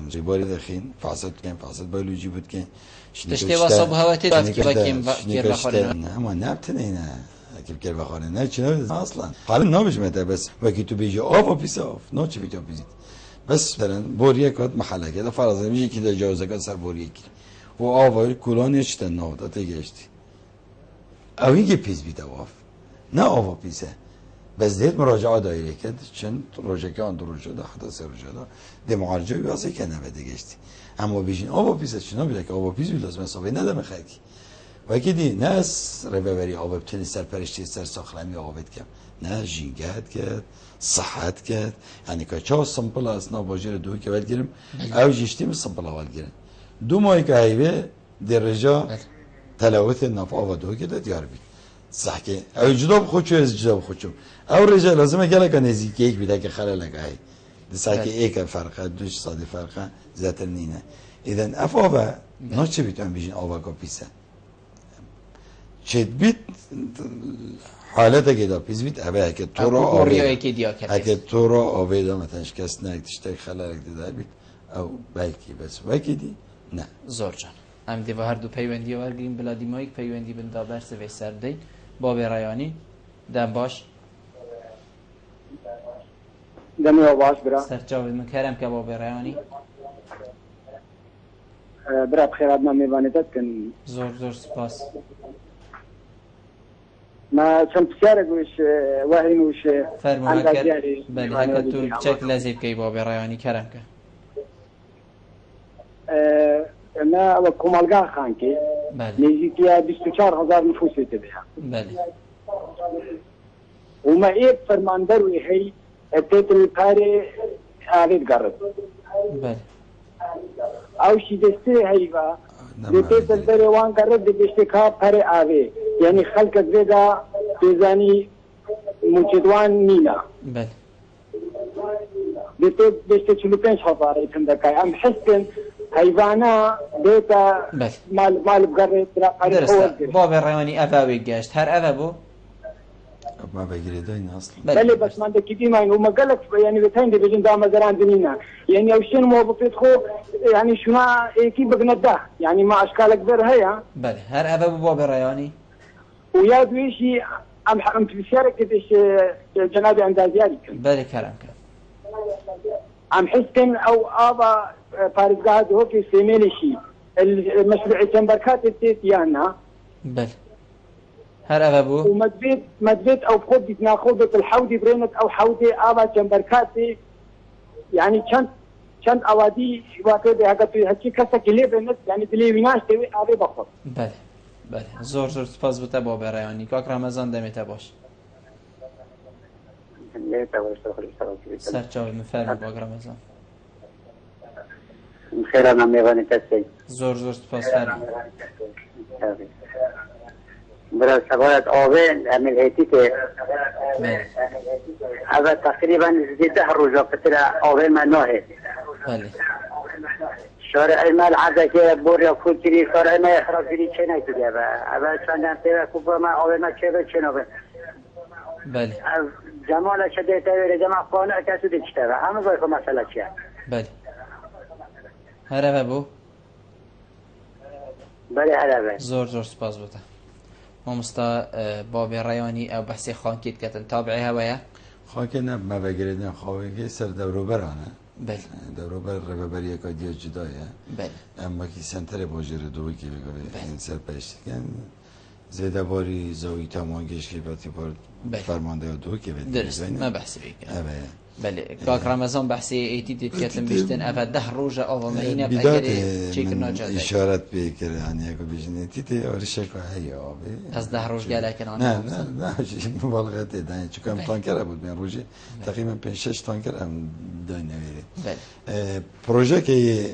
جباری دخین فاسد کن فاسد بیولوژی بود که تشتی واسه بهواتی داد که باکیم کر و خارنده نه اما نبتنه نه کر و خارنده چه اصلا حالا نمیشه مت بس وقتی تو بیجی آب پیس آب نه چه بیجا بیزید بس مثلا بوریه کات محله که فرض میشه که جوزه که سر بوریه کی و آوای کلانش تنها داده گشتی اویگه پیز بیده واف نه آوا پیزه بزدید مراجعه دایره کرد چون روژه که آن دو روژه ده حتی سه روژه ده ده معالجه بیاسه که نبده گشتی اما بیشین آوا پیزه چون بیده که آوا پیز بیلازم حسابه ندم خیلی و اگه دی نه از روبری آوا بتونی سر پرشتی سر ساخلمی آوا بید کم نه جینگت کرد صحت کرد یعنی که چه سمپل از ناباجر دو که باید گیرم او جشتیم سمپل اول گیرم دو ماه که هیوه درجه تلاوت نفع و دو که داد یار بید صح که او جدا بخوچو از جدا بخوچو او رجا لازمه گله که نزدیک یک بیده که خلال لگاهی صح که یک فرقه دوش صادی فرقه زیادتر نینه ایدن اف آبا نه چه بیتون بیشین آبا که پیسه چه بیت حالت که دا پیس بیت اوه اگه تو را اگه تو را آبه دا متنش کس نه تشتای خلال دیده بیت او بلکی بس وکی دی نه زور جان ام دیو هر دو پیوندی ورگیم بلادی مایک پیوندی بندا برس و سردی باب رایانی دم باش دم باش برا سرچاوی مکرم که باب رایانی برا بخیرات ما میوانیدت کن زور سپاس ما چند بسیاره گوش وحی نوش فرمو بله هکا تو چک لذیب که باب رایانی کرم که ما و کمالگاه خان که نزدیکی 24,000 نفوسی تبیها بله و ما ایک فرماندر وی هی تیتل کاری آوید گرد بله او شیدسته هی و تیتل داره وان گرد بشتی که پاره آوی یعنی خلق زیده بیزانی مجدوان نینا بله بشتی 45,000 ایتم دکای ام حسن حیوانا بیتا مال بگرد درسته باب رایانی اوه گشت هر اوه بو ما بگیرید این اصلا بله بس من دکی ما اینو مقالت یعنی بتاین دیجن دام زران دنینا یعنی اوشین موظفیت خو یعنی شما کی بگنده یعنی ما اشکال اکبر هيا بله هر اوه بو باب رایانی ويا دويشي ام تشارك كدش جناب اندازيالي بله كلام ام حسن او ابا فارزقاد هو في سيميلشي المشروع تنبركات التيتيانا بله هر ابو ومدبيت او بخد ناخذ الحودي برينت او حودي ابا تنبركاتي يعني كان اوادي واقع هكا هكي كسا كلي بنت يعني بلي ويناش تي ابي بخد بله زور سپاس بوده باب رایانی کاک رمضان دمیت باش سرچاوی مفرمی باگ رمضان خیر انا میوانی تسی زور سپاس فرمی برای سوالت آوین امیل هیتی که اول تقریبا زیده روزا پتر آوین من ناهید بله شارع ما العاده که بوریا کوچری شارع ما اخراجی چه نکیده و اول چندان پیرا کوبا ما اول ما چه به چنابه بله جمال شده تایر جمع قانع کسو دیشته و همه باید مسئله چیه بله هر اوه بو بله هر اوه زور سپاس بوده ما مستا باب رایانی او بحثی خان کید کتن تابعی هوایه خاکه نه ما بگیردن خواهی سر دوروبرانه بله دوروبر رببری یکادیه جدایه بله اما کی سنتر باجر دوی که بگوی این سر پشت کن زیده باری زوی تمانگش که باتی بار فرمانده دو که درست ما بحثی بکن بله کاک رمضان بحثی ایتی کتم بیشتن اول 10 روز آوا مهینه اگر چیک ناجاده اشارت بکره یعنی اگه بیشتن ایتی آرشه که هی آبی از 10 روز گله کنن نه مبالغه ده چون تانکر بود من روزی تقریبا 5-6 تانکر هم دای نویری بله پروژه که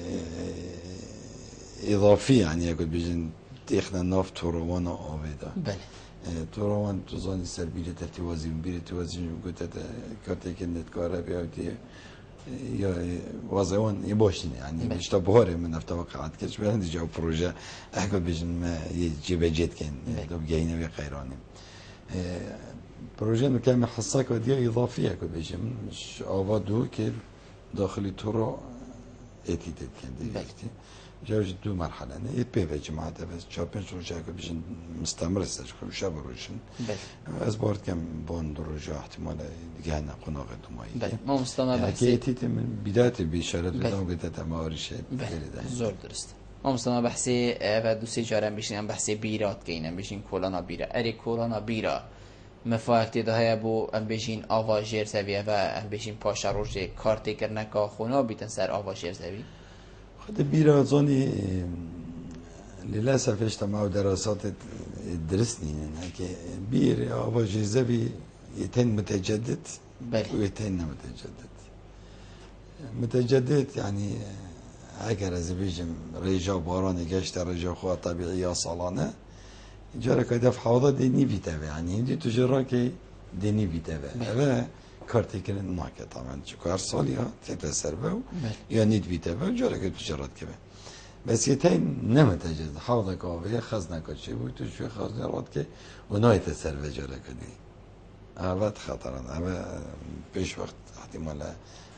اضافی یعنی اگه بیشتن تخنا نفت توروان آبی دا بله توروان تو زانی سر بیره ترتیوازی میگوید کارتی که نتکاره بیاوتی یا وازوان یباشینه یعنی بیشتر بهاره من نفت واقعات کش بیان دیجا پروژه اگه بیشتر یه جیب جد کن دو بگینه و خیرانیم پروژه نکم حسا که دیگه اضافیه که بیشتر مش آوادو که داخلی تورو اتیتد کن دیگه جاوش 2 مرحله نه به جماعت بس 4-5 روز که بیشتر مستمر استش که شب روزن از بارد کم باند روز احتمال دیگه نه قناق دومایی بله ما مستمر بحثی اتیت من بداية بیشتر دوام گذشته ماریشه زور درست ما مستمر بحثی و دوستی جارم بیشتریم بحثی بیرات که اینم بیشین کولانا بیرا اری کولانا بیرا مفاهمتی ده بو ام بیشین آواجر سویه و ام بیشین پاش روز کارتی کرنه که خونا بیتن سر آواجر سوی خود بیرا زانی للاسف اجتماع دراسات درست نینه که بیر آواجر سوی يتن متجدد ويتن متجدد يعني اگر از بیشم رجا باران گشت رجا خوا طبیعی سالانه جاره که دفع حوضا دینی بیتوه یعنی هندی تجرا که دینی بیتوه و کارتی کنن ناکه طبعا چکو هر سالی ها تیتا سربه یا نید بیتوه جاره که تجرات که بس يتين نمتجدد حوضا که خزنه که چه بود توشوی خزنه راد که و نایت سربه جاره که دی اوت خطران اما پیش وقت احتمال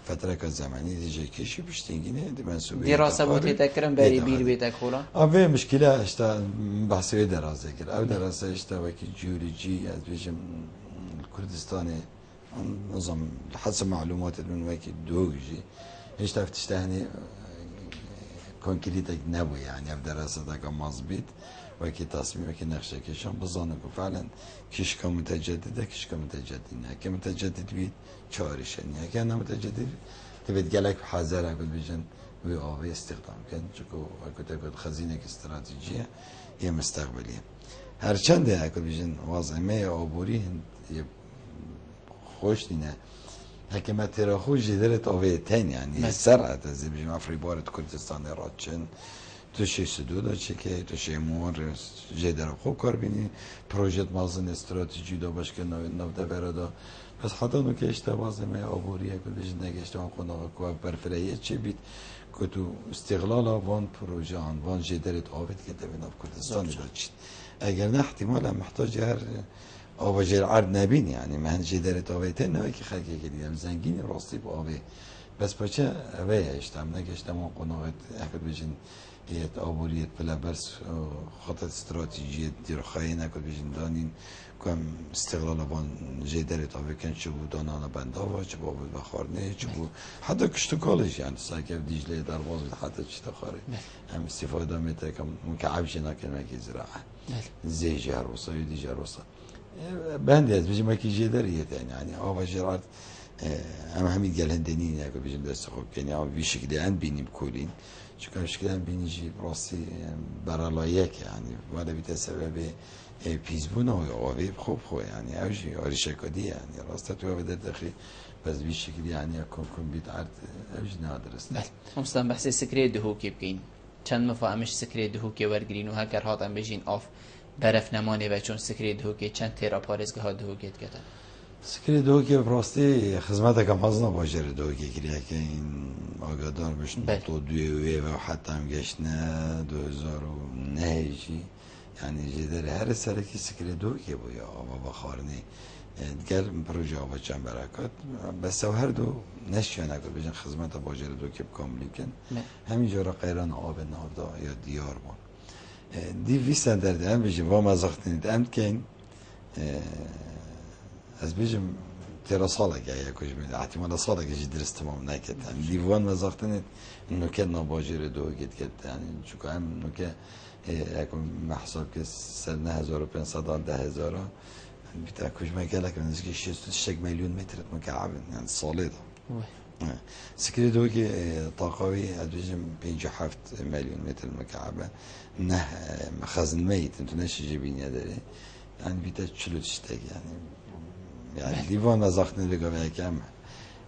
فتره که زمانی دیجه کشی بشتینگینه دی منصوبه دراسه بوده تکرم بری بیر بیت کولا اوه مشکله اشتا بحثی دراسه کرد او دراسه اشتا وکی جیولوژی از بیشم کردستان نظام حسب معلومات من وکی دوجی اشتا افتشته هنی کنکریت نبوی یعنی او دراسه دکا مضبیط وکی تصمیم وکی نقشه کشان بزانه که فعلا کشکا متجدده کشکا متجدد نه که متجدد بید چهارشه نه که نه متجدد تبید گلک حاضر اگل بیشن وی آوه استخدام کن چکو اگل تبید خزینه که استراتیجیه یه مستقبلیه هرچنده اگل بیشن وازمه آبوری یه خوش دینه حکمت را خوش جدرت آوه تین یعنی سرعت از بیشن افریبارت کردستان رادچن توشی سدودا چه که توشی مور جدر خوب کار بینی پروژه مازن استراتژی دو باش که نوده برادا پس حتی نو که اشتباز می آبوریه که بیش نگشته آن قناق کو برفریه چه بید که تو استقلال وان پروژه آن وان جدرت آبید که دویناف کردستانی داد چید اگر نه احتمالا محتاج هر آواجر عرض نبین یعنی من جدرت آبیته نه که خلقی که دیدم زنگین راستی با آبی بس پچه اوه اشتم نگشتم آن قناقت اگر بیشن یه آبوریت بلا برس خطط استراتژی دیر خواهی نکد بیشن دانین کم استقلال وان جدر تابع کن چه بود دانانا بنداوا چه بود بخارنه چه بود حتی کشتکالش یعنی ساکه دیجله در باز حتی چی تخاره هم استفاده میته که مکعب شنا کنه که زراعه زیجه روسا یا دیجه روسا بندی از بیشم که جدریت یعنی آوا جرات همین گلندنی نه که بیشم دست خوب کنی آوا بیشک دیان بینیم کولین چون شکلن بینیجی راستی برالایک یعنی ولی بیت سبب پیزبون آوی خوب یعنی اوجی آریشه کدی یعنی راسته تو آوی دخی بس بیش شکلی یعنی کن بیت عرض اوج نادرست. بله. مستم بحث سکری دهوکی بگین. چند مفاهمش سکری دهوکی ورگرین و هکر هاتم بجین آف برف نمانه و چون سکری دهوکی چند تیرا پارزگاه ها دهوکیت کردن. سکری دهوکی راستی خدمت کم هزنا باجر دهوکی کریه که این آگادار بشن تو دوی و حتی هم گشنه 2009 یعنی جدر هر سر کی سکری دهوکی بویا و بخارنی دیگر پروژه آباد چند برکات بس هر دو نشونه که بجن خدمت باجر دهوکی کاملی کن همینجا را قیران آب نهادا یا دیار بون دی ویستن در هم بجن و مزاختنید امد کن از بیشم ترى صالك يا كوج من احتمال صالك يجي درس تمام نكت يعني ديوان مزاقتني انه كان باجر دو كت يعني شو كان انه ك يكون محسوب كسنه 1500 10000 بتاع كوج ما قالك من زي 6 مليون متر مكعب يعني صالده سكري دوكي طاقوي ادوجم بيجي 7 مليون متر مكعب نه مخزن ميت انتو نشي جيبين يدري يعني بيتا تشلو تشتاق يعني ديوان نزاختن بقى كم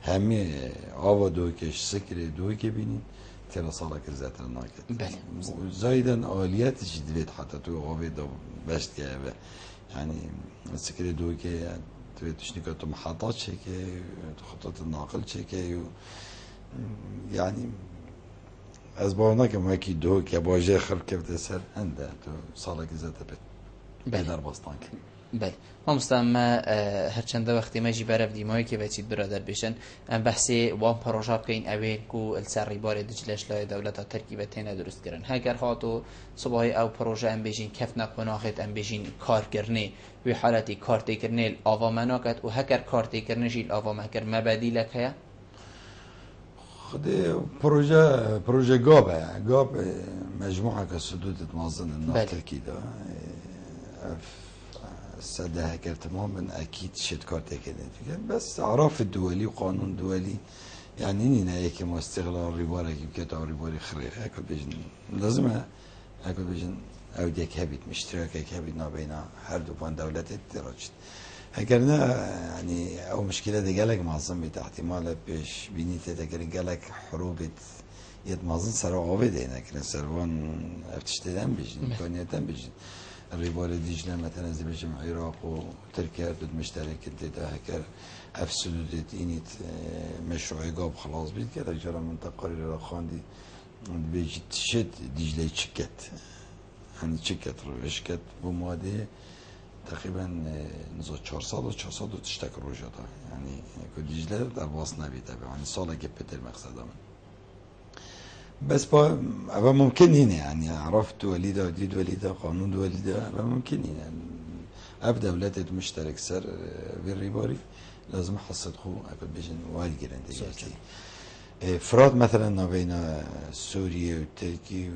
همي آوا دوكش سكري دوكي بينين ترى صالك الزات الناكت زايدا آليات جديد حتى تو آوا دو بشت كيابه يعني سكري دوكي يعني تشنيكات محطات شيكي خطوط الناقل شيكي يعني أسبوعنا كم هيك دوك يا باجي خرب كيف تسر عنده تو صالك زاد بيت بدر بستانك بله ما مستم هر چند وقتی ماجی برف دیمایی که بچید برادر بشن بحثی وام پروژه کین اوین کو السری بار دجلش لای دولت ترکیب تنه درست کردن هگر هاتو صبح او پروژه ام بجین کف نکناخت ام بجین کار کردنی و حالتی کارتی کردنی آوا مناکت و هکر کارتی کردنیش آوا مکر مبادی لکه خود پروژه گاب مجموعه كسدود تنظم النقطة كده سدها تماما اكيد شد كارت كده بس اعراف الدولي وقانون دولي يعني نينا هيك ما استغلال ريبارك كده ريباري خريخ هيك بيجن لازم هيك بيجن او ديك هبيت مشترك هيك هبيت ما بين هر دو بان دولت الدرجة هكذا يعني او مشكله دي جالك معظم بتاع احتمال بيش بيني تذكر جالك حروب يتمازن سر عوض هنا كنا سروان افتشتدن بيجن امكانياتن بيجن الريبال ديجله مثلا زي بيجم العراق وتركيا ضد مشترك ده هكر افسدت انيت مشروع قاب خلاص بيت كده جرى من تقارير الاخوان بيجي تشد ديجله تشكت يعني تشكت روشكت بماده تقریبا نزد 400 تشتك روجاتا يعني كديجله در باص نبي تبع يعني سالا جبت المقصد بس با ممكن هنا يعني عرفت وليده وديد وليده قانون وليده ممكن هنا ابدا ولادت مشترك سر بالريباري لازم حصد خو اكل بيجن وايد جرندي فراد مثلا بين سوريا وتركيا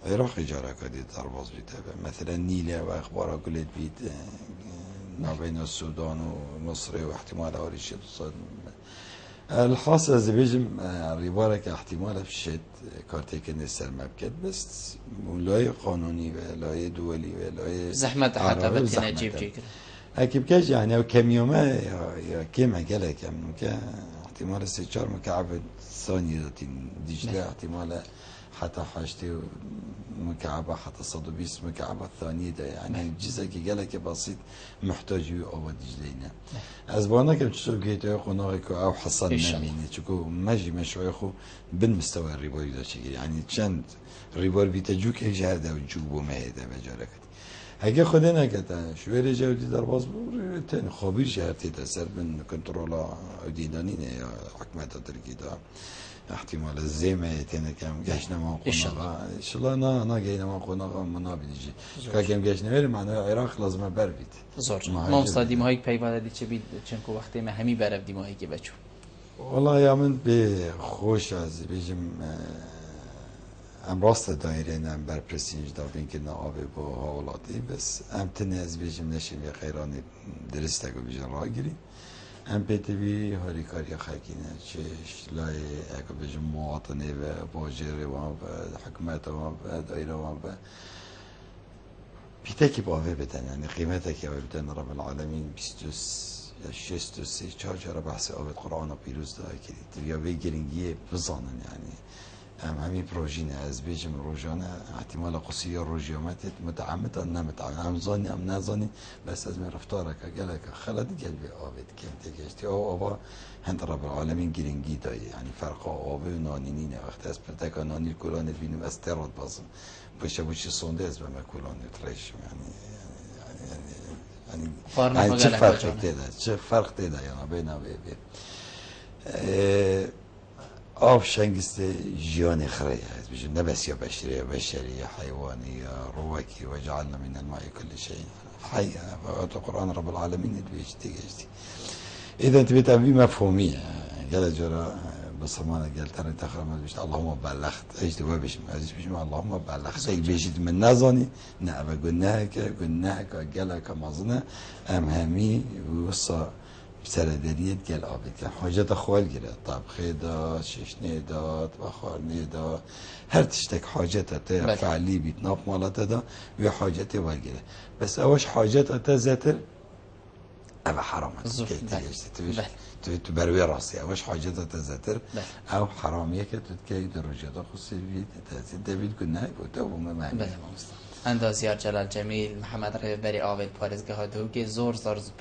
العراق جارا كدي درباز بيتابع مثلا نيلة واخبارها قلت بيت ما بين السودان ومصر واحتمال اوريش اتصال الخاصة زي بيجم ريبارك احتمال في الشد كارتيك النسر مبكت بس ولاي قانوني ولاي دولي ولاي زحمة حتى بتنا جيب جيكر اكيد كاش يعني او كم يوم يا كم قالك يعني احتمال استشار مكعب ثانية ديجلا احتمال حتى حاجتي مكعبة حتى 120 مكعبة الثانية ده يعني الجزء كي قالك بسيط محتاج أو دجلينا أزبانا كم تشوف كيتو قناعك أو حصل نميني تشوفوا ماجي مشروع خو بالمستوى الريبوري ده شيء يعني كان ريبور بيتجوك هيك هذا وجوبه ما هذا بجارك هيك خدنا كده شو رجعوا در باز تاني خبير شهرتي تسر من كنترول ديدانين حكمة تركي ده احتمال الزيمة تينا كم جاشنا ما قلنا إن شاء الله أنا جينا ما قلنا منا بيجي كم جاشنا غير معناه العراق لازم بربيت زور ما مصادی ماهی پیوانده دی چه بید چنکو وقتی ما همی برف دی ماهی که بچو والله يا من بخوش از بيجم ام راست دایره نم بر پرستیج دا بین که نآبه با حوالاتی بس ام تنه از بيجم نشیم یه خیرانی درسته که بيجم راه گیری ام پیتوی هاری کاری خاکینه چش لای اگه بيجم مواطنه و باجره و حکمت و دایره و بیتکی باوه بدن يعني قيمتها که باوه بدن رب العالمين 63 چهار بحث آوه قرآن پیروز داره کرد یا به گرنگی بزانن يعني همین پروژینه از بیجم روزانه احتمال قصی روزیامتت متعمد ان نمتعمد هم زانی هم نزانی بس از من رفتارك قالك خلد قلبي آبد كم تجشتي او آبا هند رب العالمين گرنگی دایی يعني فرق آبه و نانینینه وقت از پرتک نانی کلانت بینیم از تراد بازم بوشی سونده از بما کلانت ریش يعني چه فرق تیده يعني بین آب شنگست جیان خریه هست بجن نبس یا بشری یا حیوانی یا روکی و جعلنا من الماء كل شيء حي القرآن رب العالمين بيجتي إذا أنت بتعبي مفهومية قال جرا بصمان قال ترى تخرم بيش اللهم بلغت ايش دوا بيش عزيز بيش اللهم بلغت اي بيجد من نظني نعم قلناها قال كمازنا ام همي وصا سردريت قال عابد كان حاجات خوال جرا طبخه داد ششنه داد بخارنه داد هر تشتك حاجات تا فعلی بیتناف مالات دا و حاجات والگره بس اوش حاجات تا زتر او حرامت تو بروی راسي اوش حاجات تا زتر او حرامیه که تو که درجات خصوصی بید تازید دوید کنه و تو بوم معنی اندازیار جلال جمیل محمد رهبری آویل پارزگاه دو که زور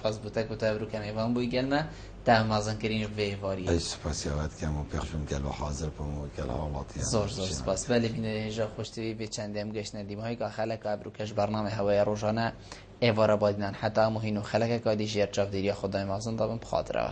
پاس بوده که تو رو کمیوان بوی گلمه ده مازن کرین ویواری ای سپاسیات که مو پخشم کلا حاضر پمو کلا حالاتی زور سپاس ولی بینه هجا خوشتوی به چندم گشت ندیم هایی که خلق ابروکش برنامه هوای روزانه ایوارا بادینان حتی مهینو خلق کادی جیر جاودیری خدای مازن دابم بخاطره